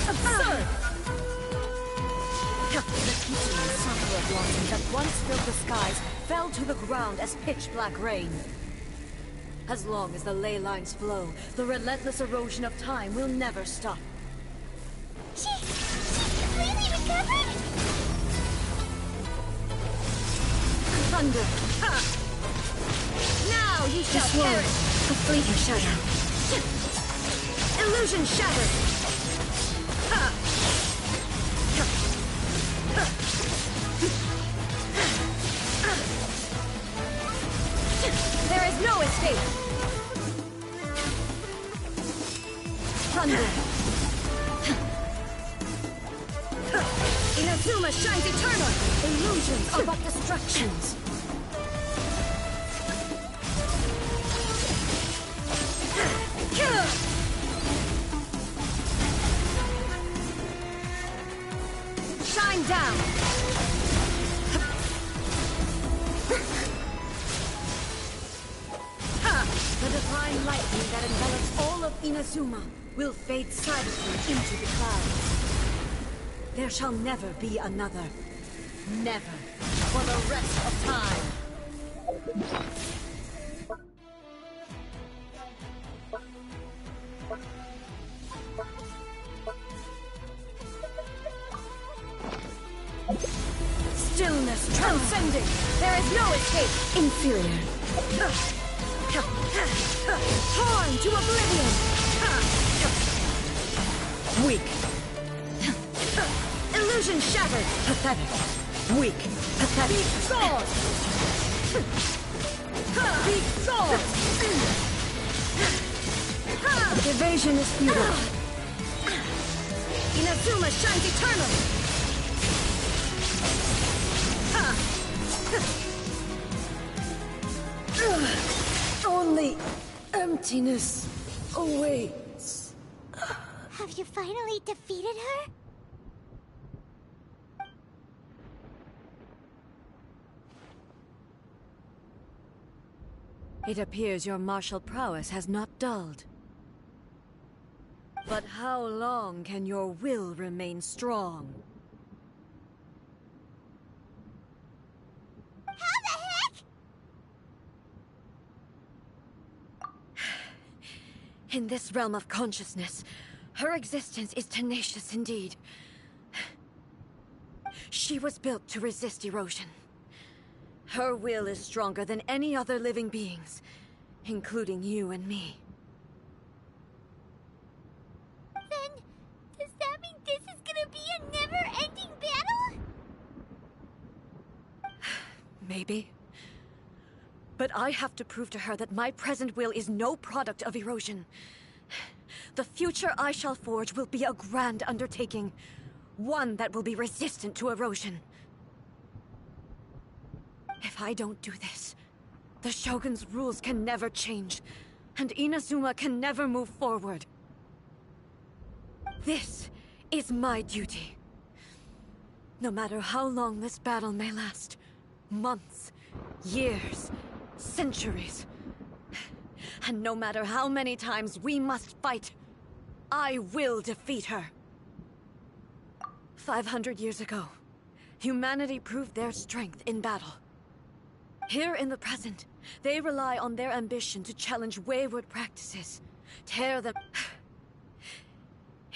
Absurd! The teaching and suffer of blossom that once filled the skies fell to the ground as pitch-black rain. As long as the ley lines flow, the relentless erosion of time will never stop. She completely recovered? Thunder! Ha! Now you shall perish! A fleeting shadow. Illusion shattered! Ha! There is no escape! Thunder! Inazuma shines eternal! Illusions are but distractions! Shine down! The divine lightning that envelops all of Inazuma will fade silently into the clouds. There shall never be another. Never. For the rest of time. Stillness transcending. There is no escape. Inferior. Torn to oblivion. Weak. Illusion shattered. Pathetic. Weak. Pathetic. Be sword. Be sword. Evasion is futile. Inazuma shines eternal. Only emptiness awaits. Have you finally defeated her? It appears your martial prowess has not dulled. But how long can your will remain strong? How the heck? In this realm of consciousness, her existence is tenacious indeed. She was built to resist erosion. Her will is stronger than any other living being's, including you and me. Then, does that mean this is gonna be a never-ending battle? Maybe. But I have to prove to her that my present will is no product of erosion. The future I shall forge will be a grand undertaking. One that will be resistant to erosion. If I don't do this, the Shogun's rules can never change, and Inazuma can never move forward. This is my duty. No matter how long this battle may last, months, years, centuries, and no matter how many times we must fight, I will defeat her. 500 years ago, humanity proved their strength in battle. Here in the present, they rely on their ambition to challenge wayward practices, tear them.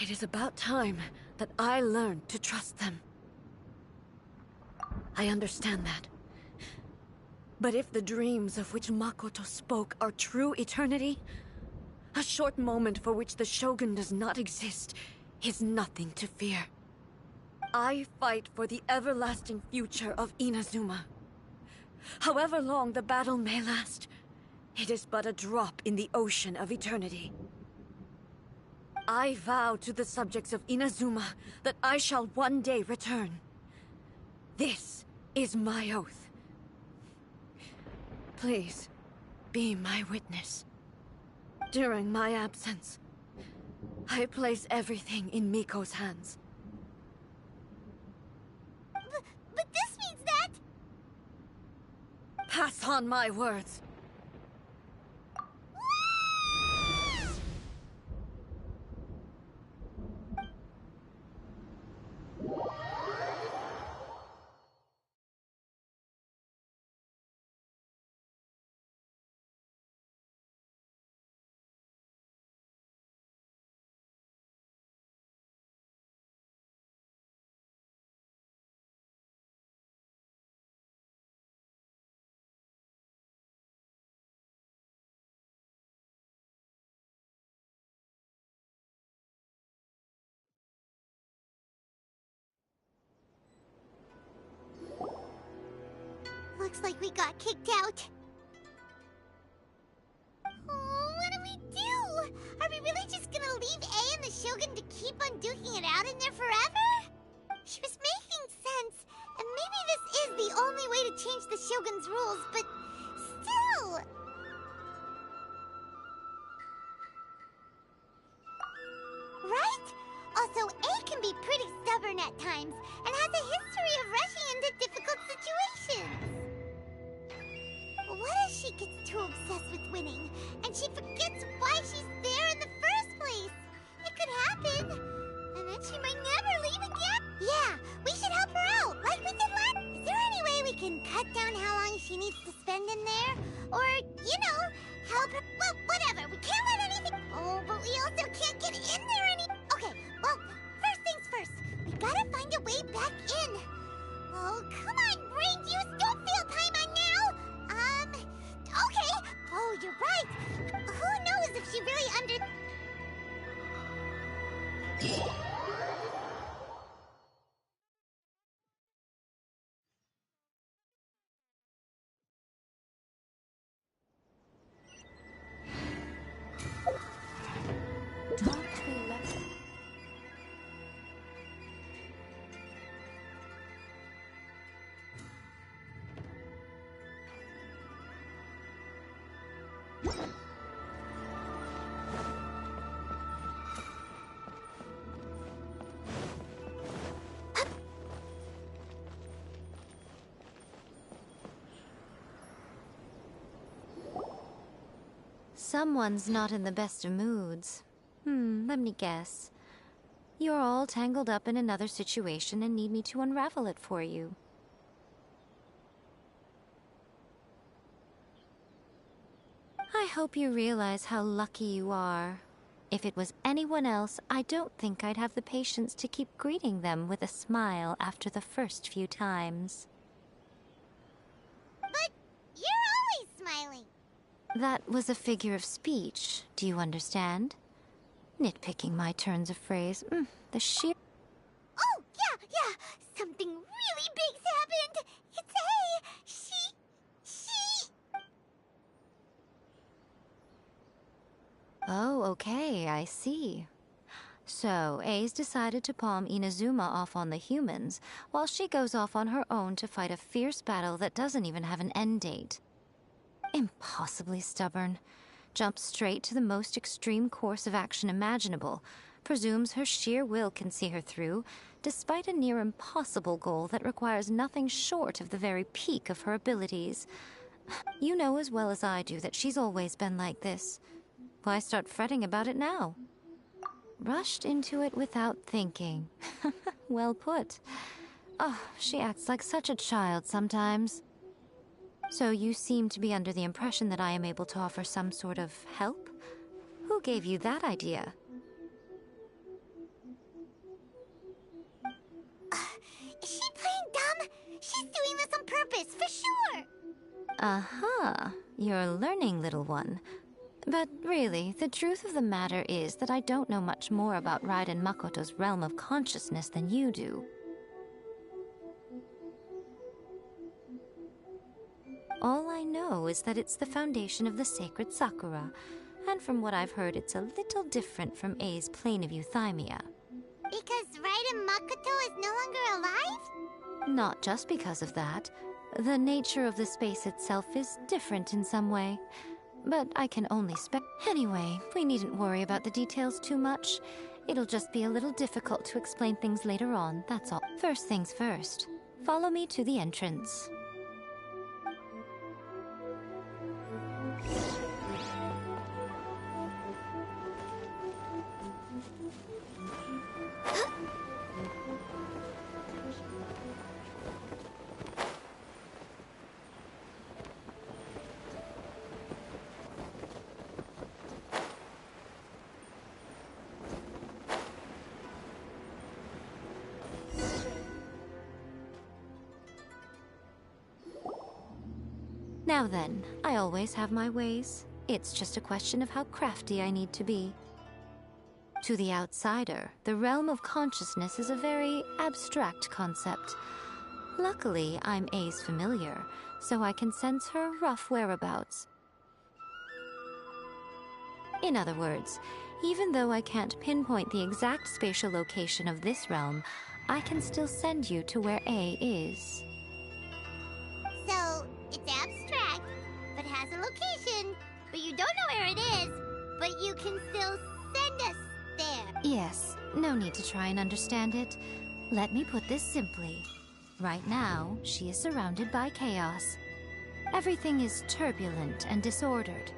It is about time that I learned to trust them. I understand that. But if the dreams of which Makoto spoke are true eternity, a short moment for which the Shogun does not exist is nothing to fear. I fight for the everlasting future of Inazuma. However long the battle may last, it is but a drop in the ocean of eternity. I vow to the subjects of Inazuma that I shall one day return. This is my oath. Please, be my witness. During my absence, I place everything in Miko's hands. But this means that... Pass on my words. Looks like we got kicked out. Oh, what do we do? Are we really just gonna leave A and the Shogun to keep on duking it out in there forever? She was making sense, and maybe this is the only way to change the Shogun's rules, but still... Right? Also, A can be pretty stubborn at times, and has a history of rushing into difficult situations. What if she gets too obsessed with winning, and she forgets why she's there in the first place? It could happen, and then she might never leave again. Yeah, we should help her out, like we did last... Is there any way we can cut down how long she needs to spend in there? Or, you know, help her... Well, whatever, we can't let anything... Oh, but we also can't get in there any... Okay, well, first things first, we gotta find a way back in. Oh, come on, brain juice, don't feel time on now! Okay. Oh, you're right. Who knows if she really Talk to the left. Someone's not in the best of moods. Let me guess. You're all tangled up in another situation and need me to unravel it for you. I hope you realize how lucky you are. If it was anyone else, I don't think I'd have the patience to keep greeting them with a smile after the first few times. But you're always smiling. That was a figure of speech, do you understand? Nitpicking my turns of phrase. The sheer... Oh, yeah. Something really big's happened. It's A. She... Oh, okay, I see. So, A's decided to palm Inazuma off on the humans, while she goes off on her own to fight a fierce battle that doesn't even have an end date. Impossibly stubborn. Jumps straight to the most extreme course of action imaginable, presumes her sheer will can see her through, despite a near impossible goal that requires nothing short of the very peak of her abilities. You know as well as I do that she's always been like this. Why start fretting about it now? Rushed into it without thinking. Well put. Oh, she acts like such a child sometimes. So you seem to be under the impression that I am able to offer some sort of help? Who gave you that idea? Is she playing dumb? She's doing this on purpose, for sure! Uh-huh. You're learning, little one. But really, the truth of the matter is that I don't know much more about Raiden Makoto's realm of consciousness than you do. All I know is that it's the foundation of the sacred Sakura, and from what I've heard, it's a little different from A's plane of euthymia. Because Raiden Makoto is no longer alive? Not just because of that. The nature of the space itself is different in some way. But I can only Anyway, we needn't worry about the details too much. It'll just be a little difficult to explain things later on, that's all. First things first. Follow me to the entrance. Now then, I always have my ways. It's just a question of how crafty I need to be. To the outsider, the realm of consciousness is a very abstract concept. Luckily, I'm A's familiar, so I can sense her rough whereabouts. In other words, even though I can't pinpoint the exact spatial location of this realm, I can still send you to where A is. So, it's abstract, but has a location, but you don't know where it is, but you can still send us there. Yes, no need to try and understand it. Let me put this simply. Right now, she is surrounded by chaos. Everything is turbulent and disordered.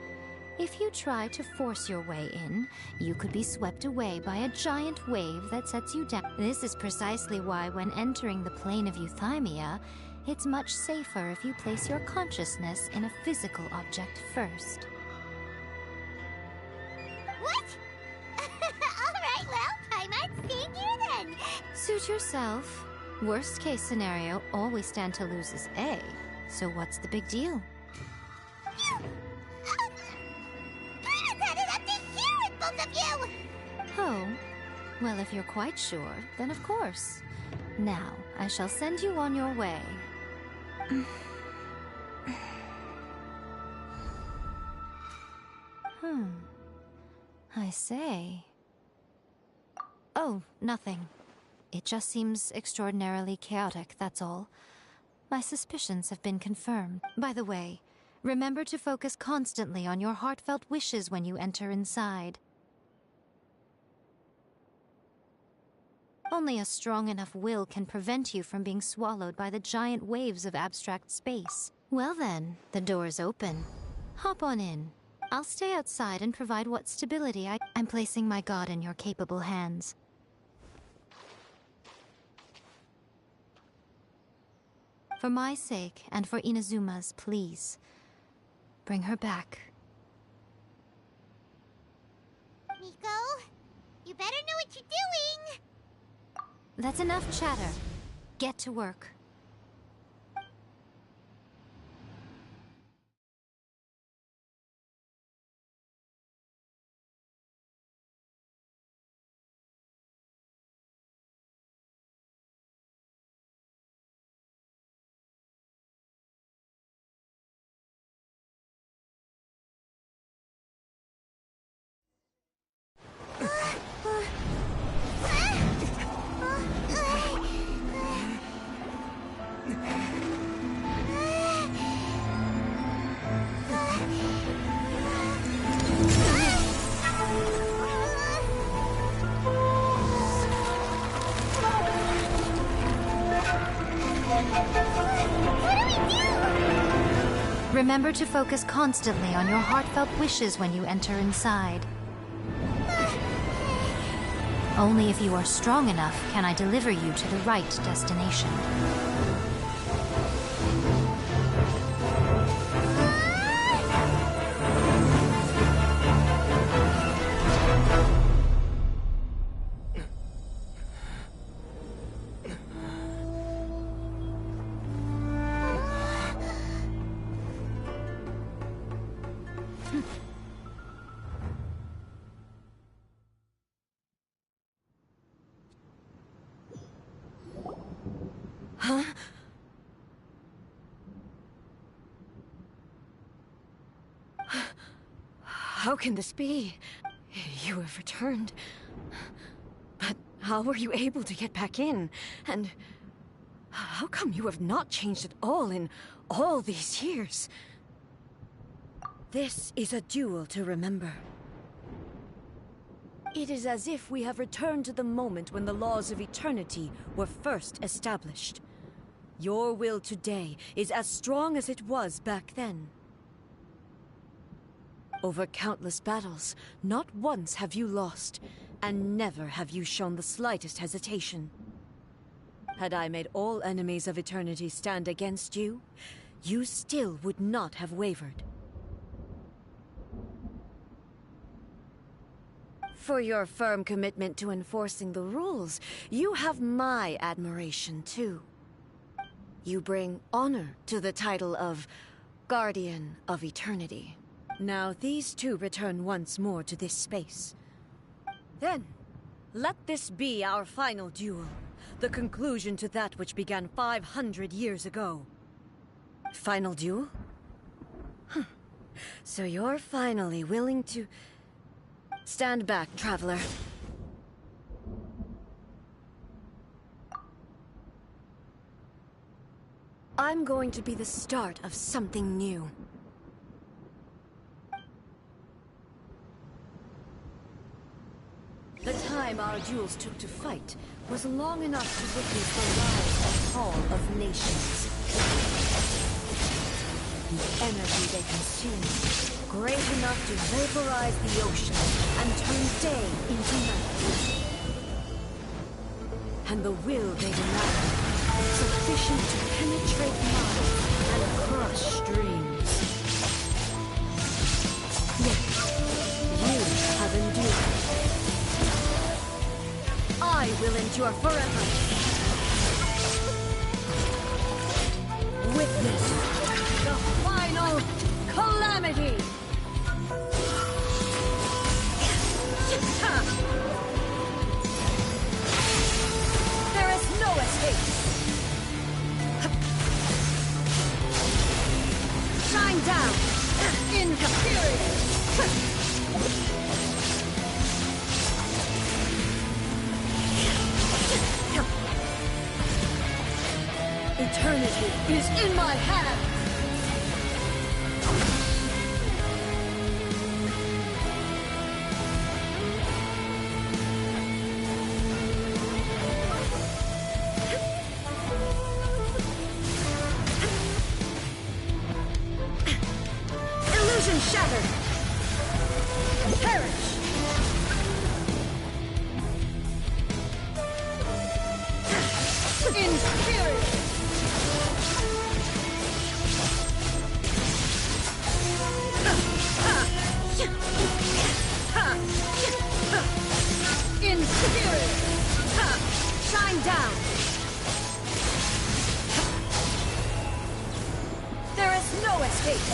If you try to force your way in, you could be swept away by a giant wave that sets you down. This is precisely why when entering the plane of euthymia, it's much safer if you place your consciousness in a physical object first. What? Alright, well, I might stay here then. Suit yourself. Worst case scenario, all we stand to lose is A. So what's the big deal? I was headed up to here with both of you! Oh, well, if you're quite sure, then of course. Now, I shall send you on your way. I say. Oh, nothing. It just seems extraordinarily chaotic, that's all. My suspicions have been confirmed. By the way, remember to focus constantly on your heartfelt wishes when you enter inside. Only a strong enough will can prevent you from being swallowed by the giant waves of abstract space. Well then, the door's open. Hop on in. I'll stay outside and provide what stability I'm placing my god in your capable hands. For my sake, and for Inazuma's, please. Bring her back. Miko, you better know what you're doing! That's enough chatter. Get to work. Remember to focus constantly on your heartfelt wishes when you enter inside. Only if you are strong enough can I deliver you to the right destination. Huh? How can this be? You have returned. But how were you able to get back in? And how come you have not changed at all in all these years? This is a duel to remember. It is as if we have returned to the moment when the laws of eternity were first established. Your will today is as strong as it was back then. Over countless battles, not once have you lost, and never have you shown the slightest hesitation. Had I made all enemies of eternity stand against you, you still would not have wavered. For your firm commitment to enforcing the rules, you have my admiration too. You bring honor to the title of Guardian of Eternity. Now these two return once more to this space. Then, let this be our final duel, the conclusion to that which began 500 years ago. Final duel? Huh. So you're finally willing to... Stand back, traveler. I'm going to be the start of something new. The time our duels took to fight was long enough to witness the rise and fall of nations. The energy they consumed, great enough to vaporize the ocean and turn day into night. And the will they demanded, sufficient to penetrate minds and crush streams. Yet, you have endured. I will endure forever. Witness the final calamity! There is no escape! Shine down! In fury! Eternity is in my hands! Illusion shattered! Perish! Inferior! Inferior! Shine down! There is no escape!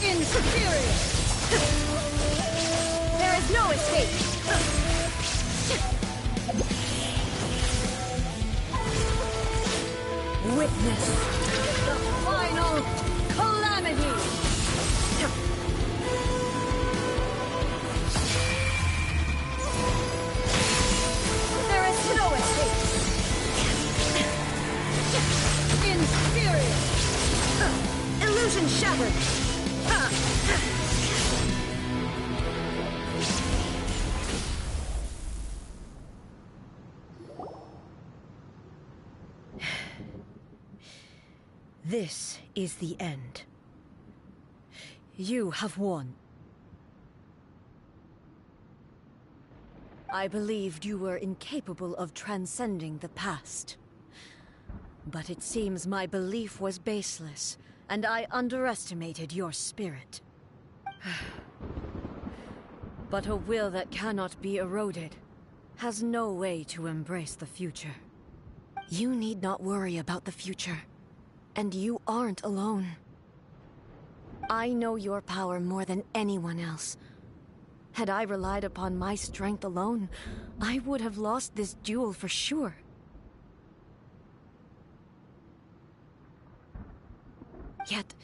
Inferior! There is no escape! Witness the final calamity! There is no escape! Inferior! Illusion shattered! This is the end. You have won. I believed you were incapable of transcending the past. But it seems my belief was baseless, and I underestimated your spirit. But a will that cannot be eroded has no way to embrace the future. You need not worry about the future, and you aren't alone. I know your power more than anyone else. Had I relied upon my strength alone, I would have lost this duel for sure. Yet,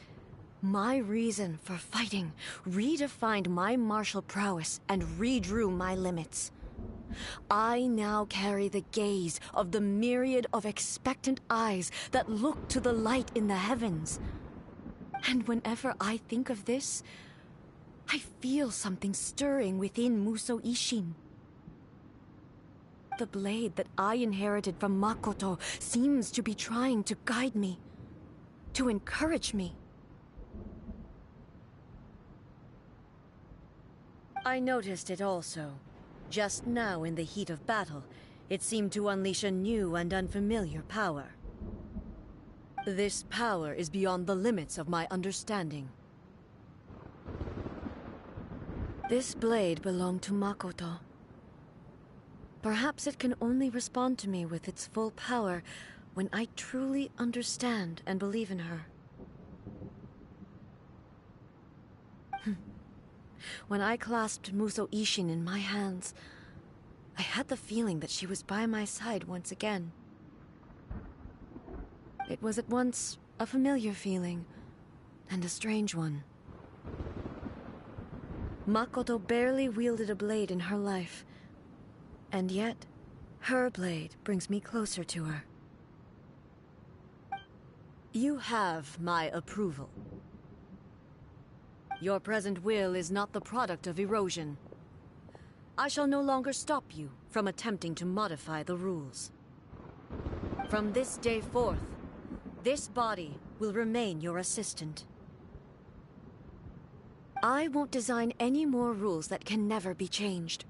my reason for fighting redefined my martial prowess and redrew my limits. I now carry the gaze of the myriad of expectant eyes that look to the light in the heavens. And whenever I think of this, I feel something stirring within Musou Ishin. The blade that I inherited from Makoto seems to be trying to guide me, to encourage me. I noticed it also. Just now in the heat of battle, it seemed to unleash a new and unfamiliar power. This power is beyond the limits of my understanding. This blade belonged to Makoto. Perhaps it can only respond to me with its full power when I truly understand and believe in her. When I clasped Musou Ishin in my hands, I had the feeling that she was by my side once again. It was at once a familiar feeling and a strange one. Makoto barely wielded a blade in her life, and yet her blade brings me closer to her. You have my approval. Your present will is not the product of erosion. I shall no longer stop you from attempting to modify the rules. From this day forth, this body will remain your assistant. I won't design any more rules that can never be changed.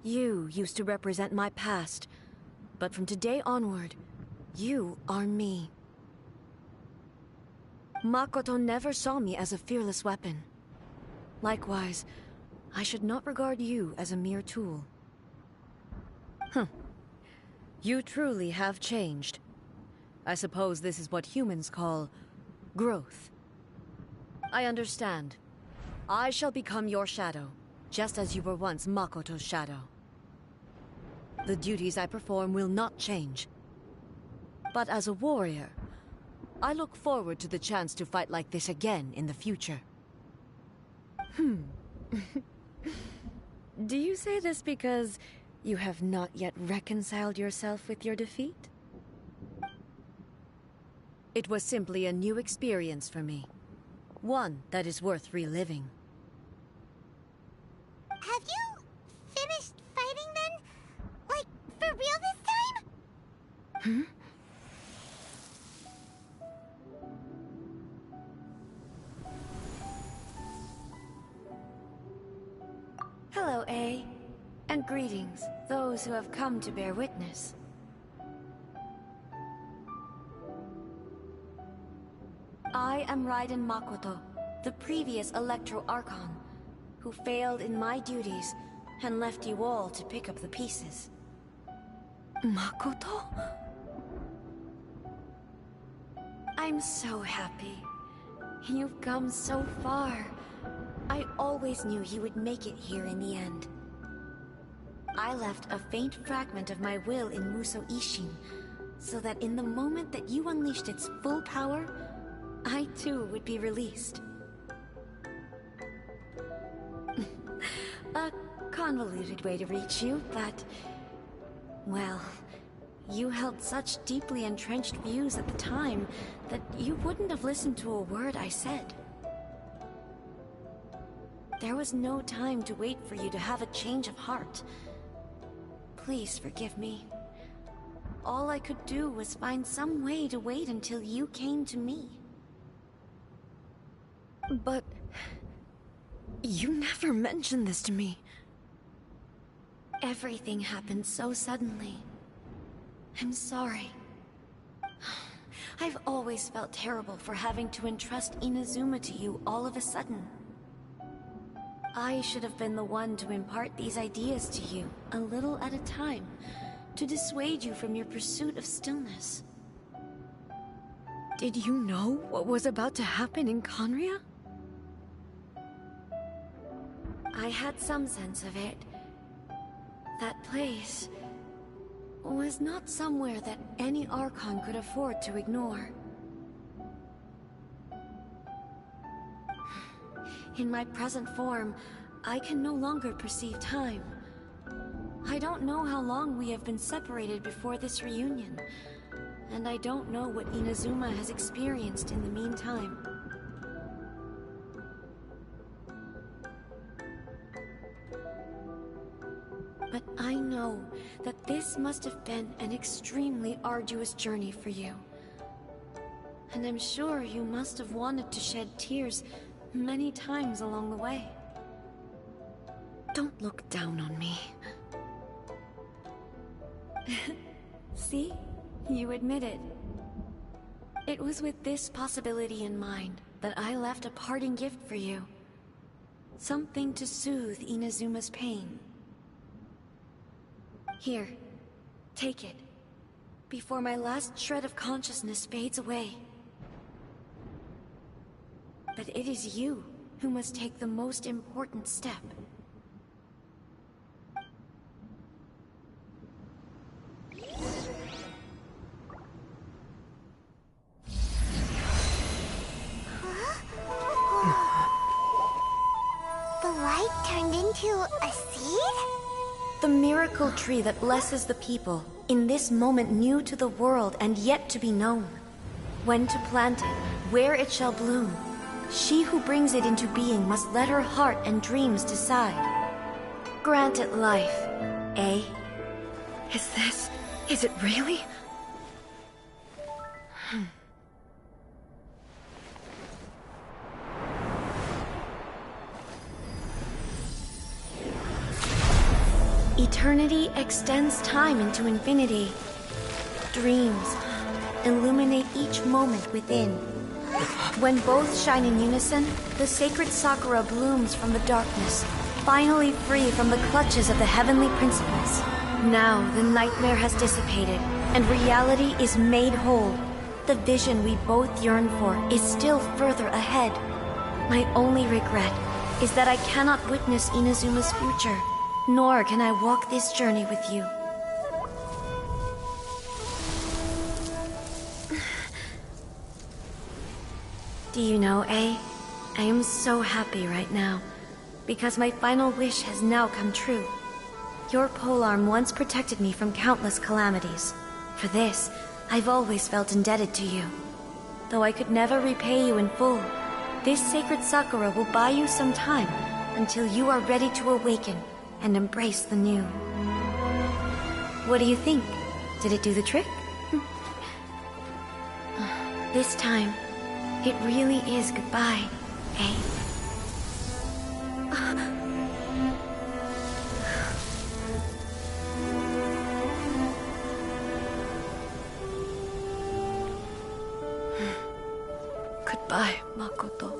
You used to represent my past, but from today onward, you are me. Makoto never saw me as a fearless weapon. Likewise, I should not regard you as a mere tool. You truly have changed. I suppose this is what humans call growth. I understand. I shall become your shadow, just as you were once Makoto's shadow. The duties I perform will not change. But as a warrior, I look forward to the chance to fight like this again in the future. Do you say this because you have not yet reconciled yourself with your defeat? It was simply a new experience for me. One that is worth reliving. Have you finished fighting then? Like, for real this time? Hello, A. And greetings, those who have come to bear witness. I am Raiden Makoto, the previous Electro Archon, who failed in my duties and left you all to pick up the pieces. Makoto? I'm so happy. You've come so far. I always knew you would make it here in the end. I left a faint fragment of my will in Musou Ishin, so that in the moment that you unleashed its full power, I too would be released. A convoluted way to reach you, but... well, you held such deeply entrenched views at the time that you wouldn't have listened to a word I said. There was no time to wait for you to have a change of heart. Please forgive me. all I could do was find some way to wait until you came to me. But you never mentioned this to me. Everything happened so suddenly. I'm sorry. I've always felt terrible for having to entrust Inazuma to you all of a sudden. I should have been the one to impart these ideas to you, a little at a time, to dissuade you from your pursuit of stillness. Did you know what was about to happen in Conria? I had some sense of it. That place was not somewhere that any Archon could afford to ignore. In my present form, I can no longer perceive time. I don't know how long we have been separated before this reunion, and I don't know what Inazuma has experienced in the meantime. But I know that this must have been an extremely arduous journey for you. And I'm sure you must have wanted to shed tears many times along the way. Don't look down on me. See? You admit it. It was with this possibility in mind that I left a parting gift for you. Something to soothe Inazuma's pain. Here, take it, before my last shred of consciousness fades away. But it is you who must take the most important step. The light turned into a seed? The miracle tree that blesses the people, in this moment new to the world and yet to be known. When to plant it, where it shall bloom. She who brings it into being must let her heart and dreams decide. Grant it life, eh? Is it really? Eternity extends time into infinity. Dreams illuminate each moment within. When both shine in unison, the sacred Sakura blooms from the darkness, finally free from the clutches of the heavenly principles. Now the nightmare has dissipated, and reality is made whole. The vision we both yearn for is still further ahead. My only regret is that I cannot witness Inazuma's future. Nor can I walk this journey with you. Do you know, I am so happy right now, because my final wish has now come true. Your polearm once protected me from countless calamities. For this, I've always felt indebted to you. Though I could never repay you in full, this sacred Sakura will buy you some time until you are ready to awaken and embrace the new. What do you think? Did it do the trick? This time, it really is goodbye, eh? Goodbye, Makoto.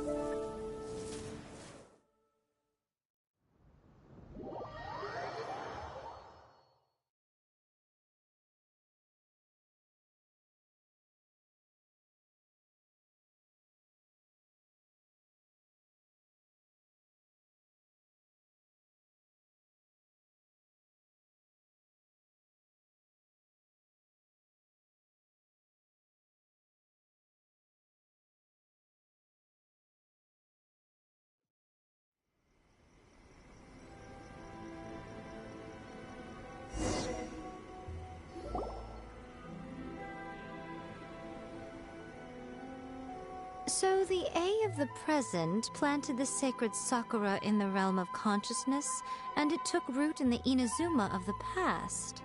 So the A of the present planted the sacred Sakura in the realm of consciousness, and it took root in the Inazuma of the past.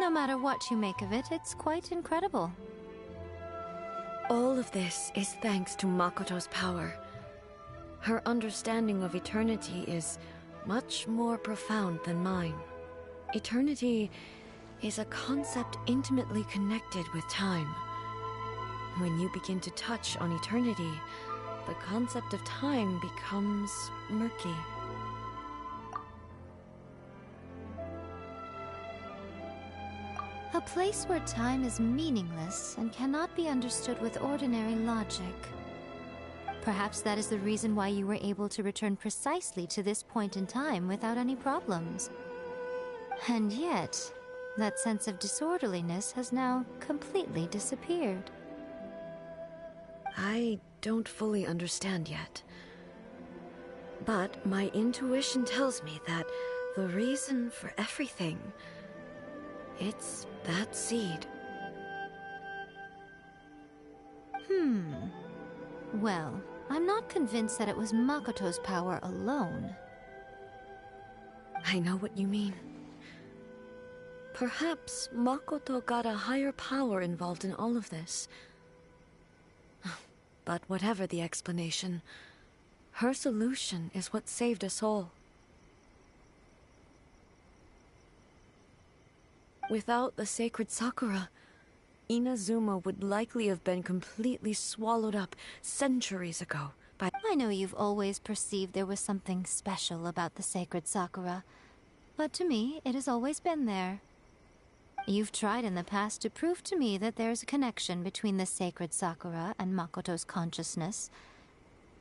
No matter what you make of it, it's quite incredible. All of this is thanks to Makoto's power. Her understanding of eternity is much more profound than mine. Eternity is a concept intimately connected with time. When you begin to touch on eternity, the concept of time becomes murky. A place where time is meaningless and cannot be understood with ordinary logic. Perhaps that is the reason why you were able to return precisely to this point in time without any problems. And yet, that sense of disorderliness has now completely disappeared. I don't fully understand yet. But my intuition tells me that the reason for everything, it's that seed. Well, I'm not convinced that it was Makoto's power alone. I know what you mean. Perhaps Makoto got a higher power involved in all of this. But whatever the explanation, her solution is what saved us all. Without the sacred Sakura, Inazuma would likely have been completely swallowed up centuries ago by— I know you've always perceived there was something special about the sacred Sakura, but to me, it has always been there. You've tried in the past to prove to me that there's a connection between the sacred Sakura and Makoto's consciousness,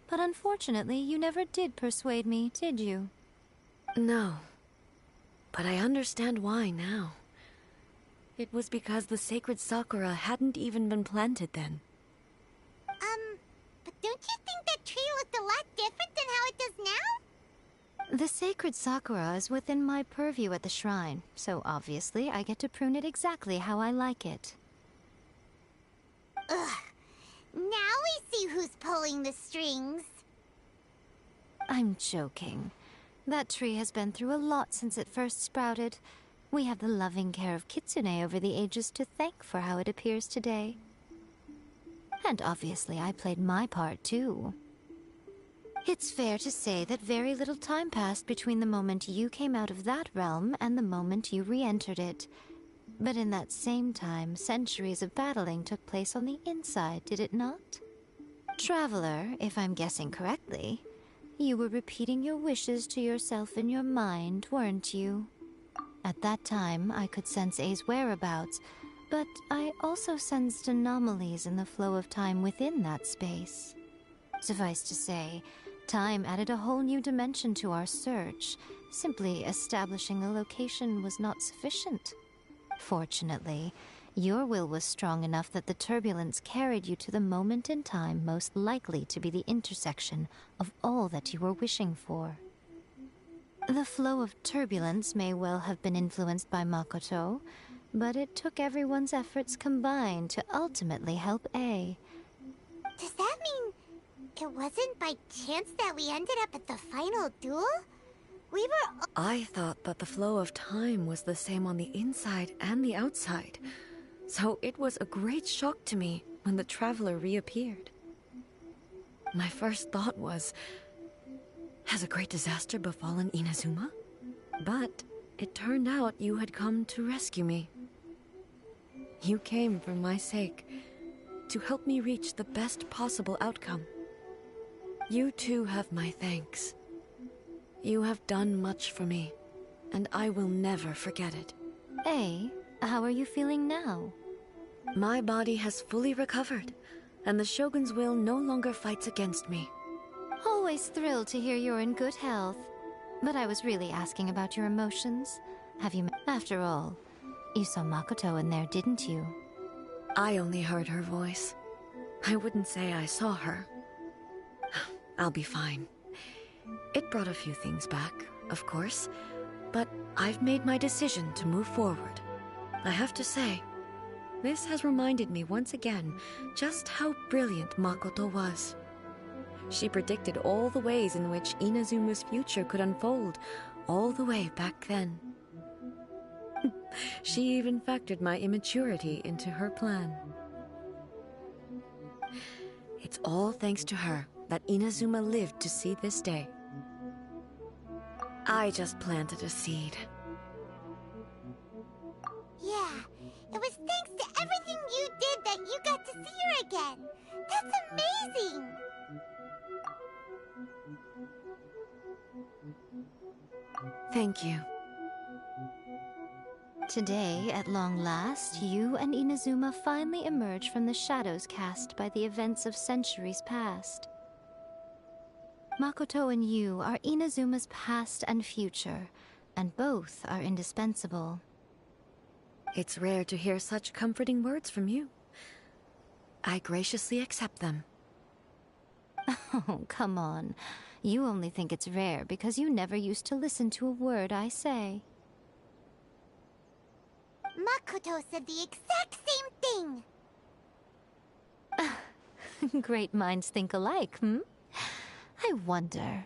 but unfortunately, you never did persuade me, did you? No. But I understand why now. It was because the sacred Sakura hadn't even been planted then. But don't you think that tree looked a lot different than how it does now? The sacred Sakura is within my purview at the shrine, so obviously I get to prune it exactly how I like it. Ugh. Now we see who's pulling the strings. I'm joking. That tree has been through a lot since it first sprouted. We have the loving care of Kitsune over the ages to thank for how it appears today. And obviously I played my part too. It's fair to say that very little time passed between the moment you came out of that realm and the moment you re-entered it. But in that same time, centuries of battling took place on the inside, did it not? Traveler, if I'm guessing correctly, you were repeating your wishes to yourself in your mind, weren't you? At that time, I could sense A's whereabouts, but I also sensed anomalies in the flow of time within that space. Suffice to say, time added a whole new dimension to our search. Simply establishing a location was not sufficient. Fortunately, your will was strong enough that the turbulence carried you to the moment in time most likely to be the intersection of all that you were wishing for. The flow of turbulence may well have been influenced by Makoto, but it took everyone's efforts combined to ultimately help A. Does that mean it wasn't by chance that we ended up at the final duel? We were... I thought that the flow of time was the same on the inside and the outside, so it was a great shock to me when the traveler reappeared. My first thought was, has a great disaster befallen Inazuma? But it turned out you had come to rescue me. You came for my sake, to help me reach the best possible outcome. You too have my thanks. You have done much for me, and I will never forget it. A, how are you feeling now? My body has fully recovered, and the Shogun's will no longer fights against me. Always thrilled to hear you're in good health. But I was really asking about your emotions. Have you... After all, you saw Makoto in there, didn't you? I only heard her voice. I wouldn't say I saw her. I'll be fine. It brought a few things back, of course, but I've made my decision to move forward. I have to say, this has reminded me once again just how brilliant Makoto was. She predicted all the ways in which Inazuma's future could unfold, all the way back then. She even factored my immaturity into her plan. It's all thanks to her that Inazuma lived to see this day. I just planted a seed. Yeah, it was thanks to everything you did that you got to see her again. That's amazing! Thank you. Today, at long last, you and Inazuma finally emerge from the shadows cast by the events of centuries past. Makoto and you are Inazuma's past and future, and both are indispensable. It's rare to hear such comforting words from you. I graciously accept them. Oh, come on. You only think it's rare because you never used to listen to a word I say. Makoto said the exact same thing! Great minds think alike, hmm? I wonder,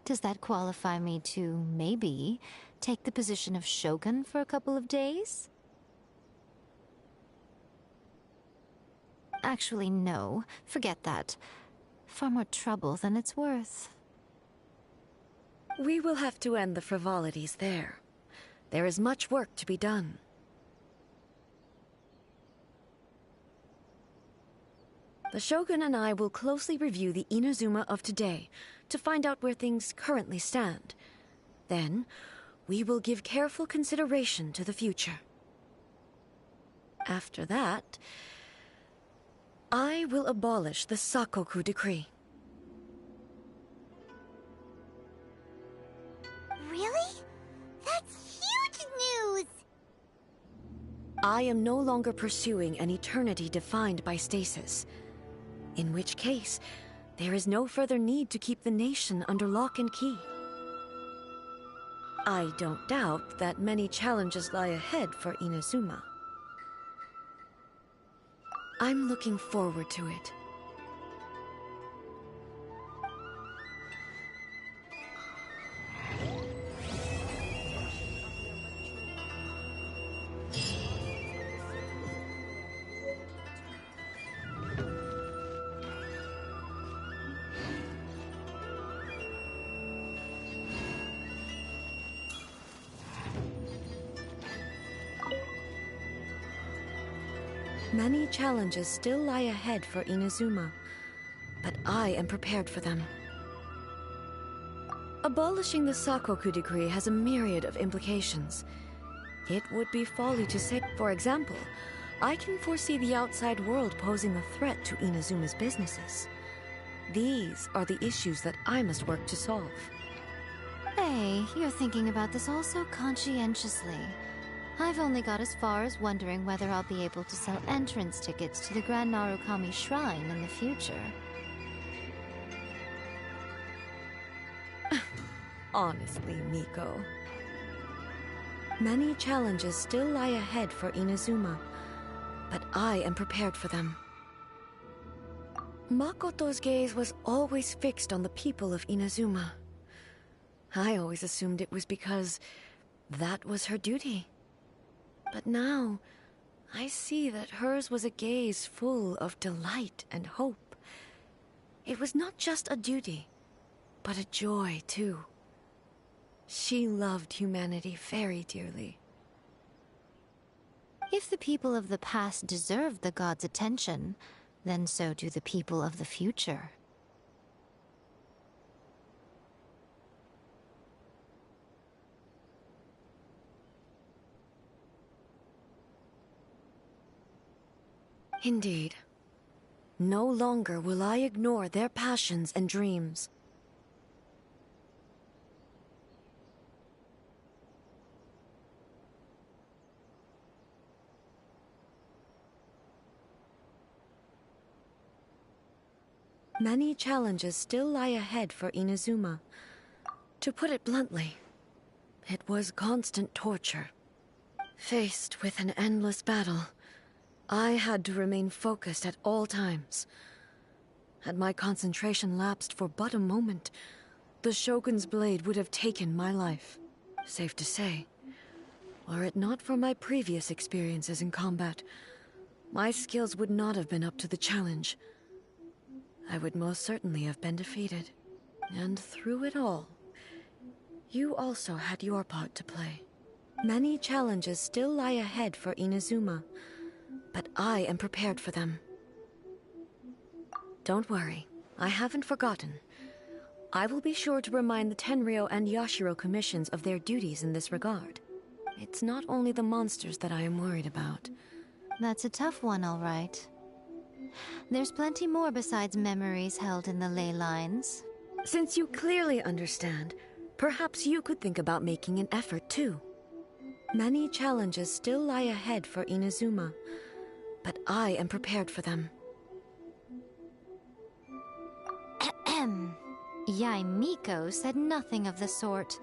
does that qualify me to, maybe, take the position of Shogun for a couple of days? Actually, no. Forget that. Far more trouble than it's worth. We will have to end the frivolities there. There is much work to be done. The Shogun and I will closely review the Inazuma of today to find out where things currently stand. Then, we will give careful consideration to the future. After that, I will abolish the Sakoku decree. Really? That's huge news! I am no longer pursuing an eternity defined by stasis. In which case, there is no further need to keep the nation under lock and key. I don't doubt that many challenges lie ahead for Inazuma. I'm looking forward to it. Many challenges still lie ahead for Inazuma, but I am prepared for them. Abolishing the Sakoku decree has a myriad of implications. It would be folly to say, for example, I can foresee the outside world posing a threat to Inazuma's businesses. These are the issues that I must work to solve. Hey, you're thinking about this all so conscientiously. I've only got as far as wondering whether I'll be able to sell entrance tickets to the Grand Narukami Shrine in the future. Honestly, Miko. Many challenges still lie ahead for Inazuma, but I am prepared for them. Makoto's gaze was always fixed on the people of Inazuma. I always assumed it was because that was her duty. But now, I see that hers was a gaze full of delight and hope. It was not just a duty, but a joy, too. She loved humanity very dearly. If the people of the past deserve the gods' attention, then so do the people of the future. Indeed. No longer will I ignore their passions and dreams. Many challenges still lie ahead for Inazuma. To put it bluntly, it was constant torture. Faced with an endless battle, I had to remain focused at all times. Had my concentration lapsed for but a moment, the Shogun's blade would have taken my life. Safe to say, Were it not for my previous experiences in combat, my skills would not have been up to the challenge. I would most certainly have been defeated. And through it all, you also had your part to play. Many challenges still lie ahead for Inazuma, but I am prepared for them. Don't worry, I haven't forgotten. I will be sure to remind the Tenryou and Yashiro commissions of their duties in this regard. It's not only the monsters that I am worried about. That's a tough one, all right. There's plenty more besides memories held in the ley lines. Since you clearly understand, perhaps you could think about making an effort too. Many challenges still lie ahead for Inazuma, but I am prepared for them. Yaimiko said nothing of the sort,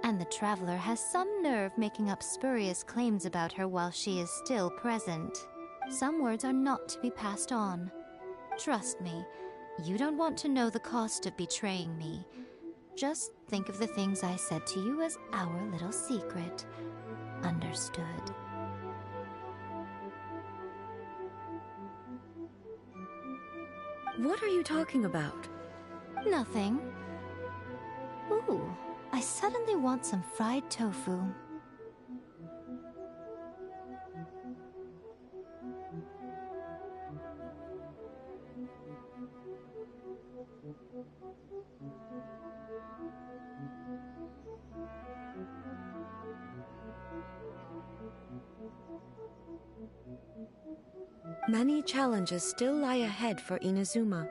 and the traveler has some nerve making up spurious claims about her while she is still present. Some words are not to be passed on. Trust me, you don't want to know the cost of betraying me. Just think of the things I said to you as our little secret. Understood. What are you talking about? Nothing. Ooh, I suddenly want some fried tofu. Many challenges still lie ahead for Inazuma,